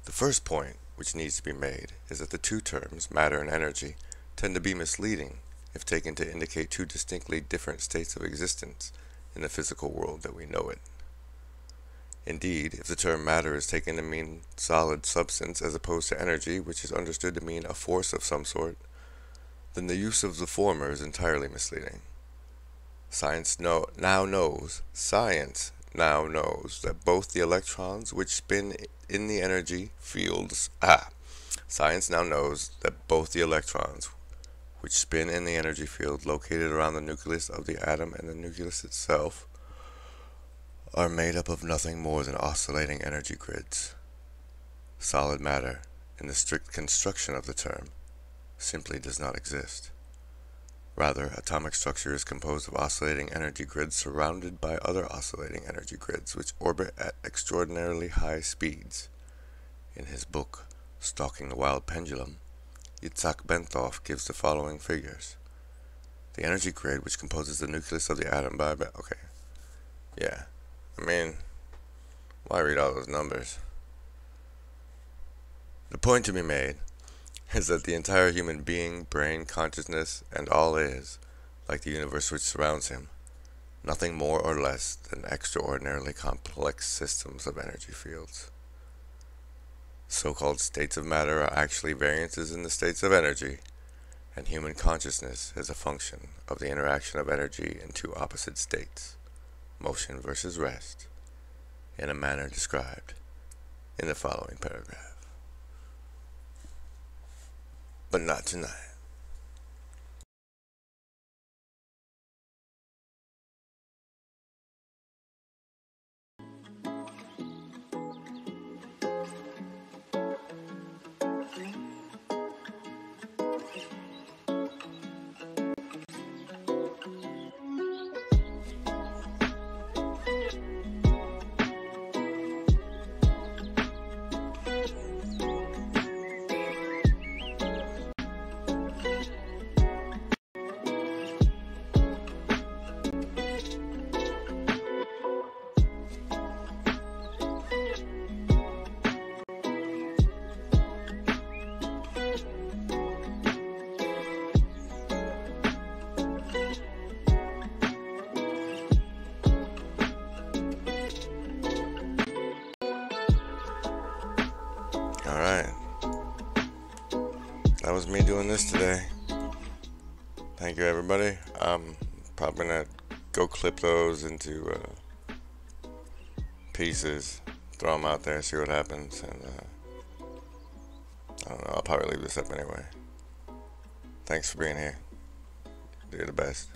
The first point which needs to be made is that the two terms, matter and energy, tend to be misleading if taken to indicate two distinctly different states of existence in the physical world that we know it. Indeed, if the term matter is taken to mean solid substance as opposed to energy, which is understood to mean a force of some sort, then the use of the former is entirely misleading. Science now knows that both the electrons which spin in the energy fields Science now knows that both the electrons which spin in the energy field located around the nucleus of the atom and the nucleus itself are made up of nothing more than oscillating energy grids. Solid matter, in the strict construction of the term, simply does not exist. Rather, atomic structure is composed of oscillating energy grids surrounded by other oscillating energy grids which orbit at extraordinarily high speeds. In his book, Stalking the Wild Pendulum, Yitzhak Bentov gives the following figures. The energy grid which composes the nucleus of the atom why read all those numbers? The point to be made is that the entire human being, brain, consciousness, and all is, like the universe which surrounds him, nothing more or less than extraordinarily complex systems of energy fields. So-called states of matter are actually variances in the states of energy, and human consciousness is a function of the interaction of energy in two opposite states, motion versus rest, in a manner described in the following paragraph. But not tonight. Alright. That was me doing this today. Thank you, everybody. I'm probably gonna go clip those into pieces, throw them out there, see what happens, and I don't know, I'll probably leave this up anyway. Thanks for being here. You're the best.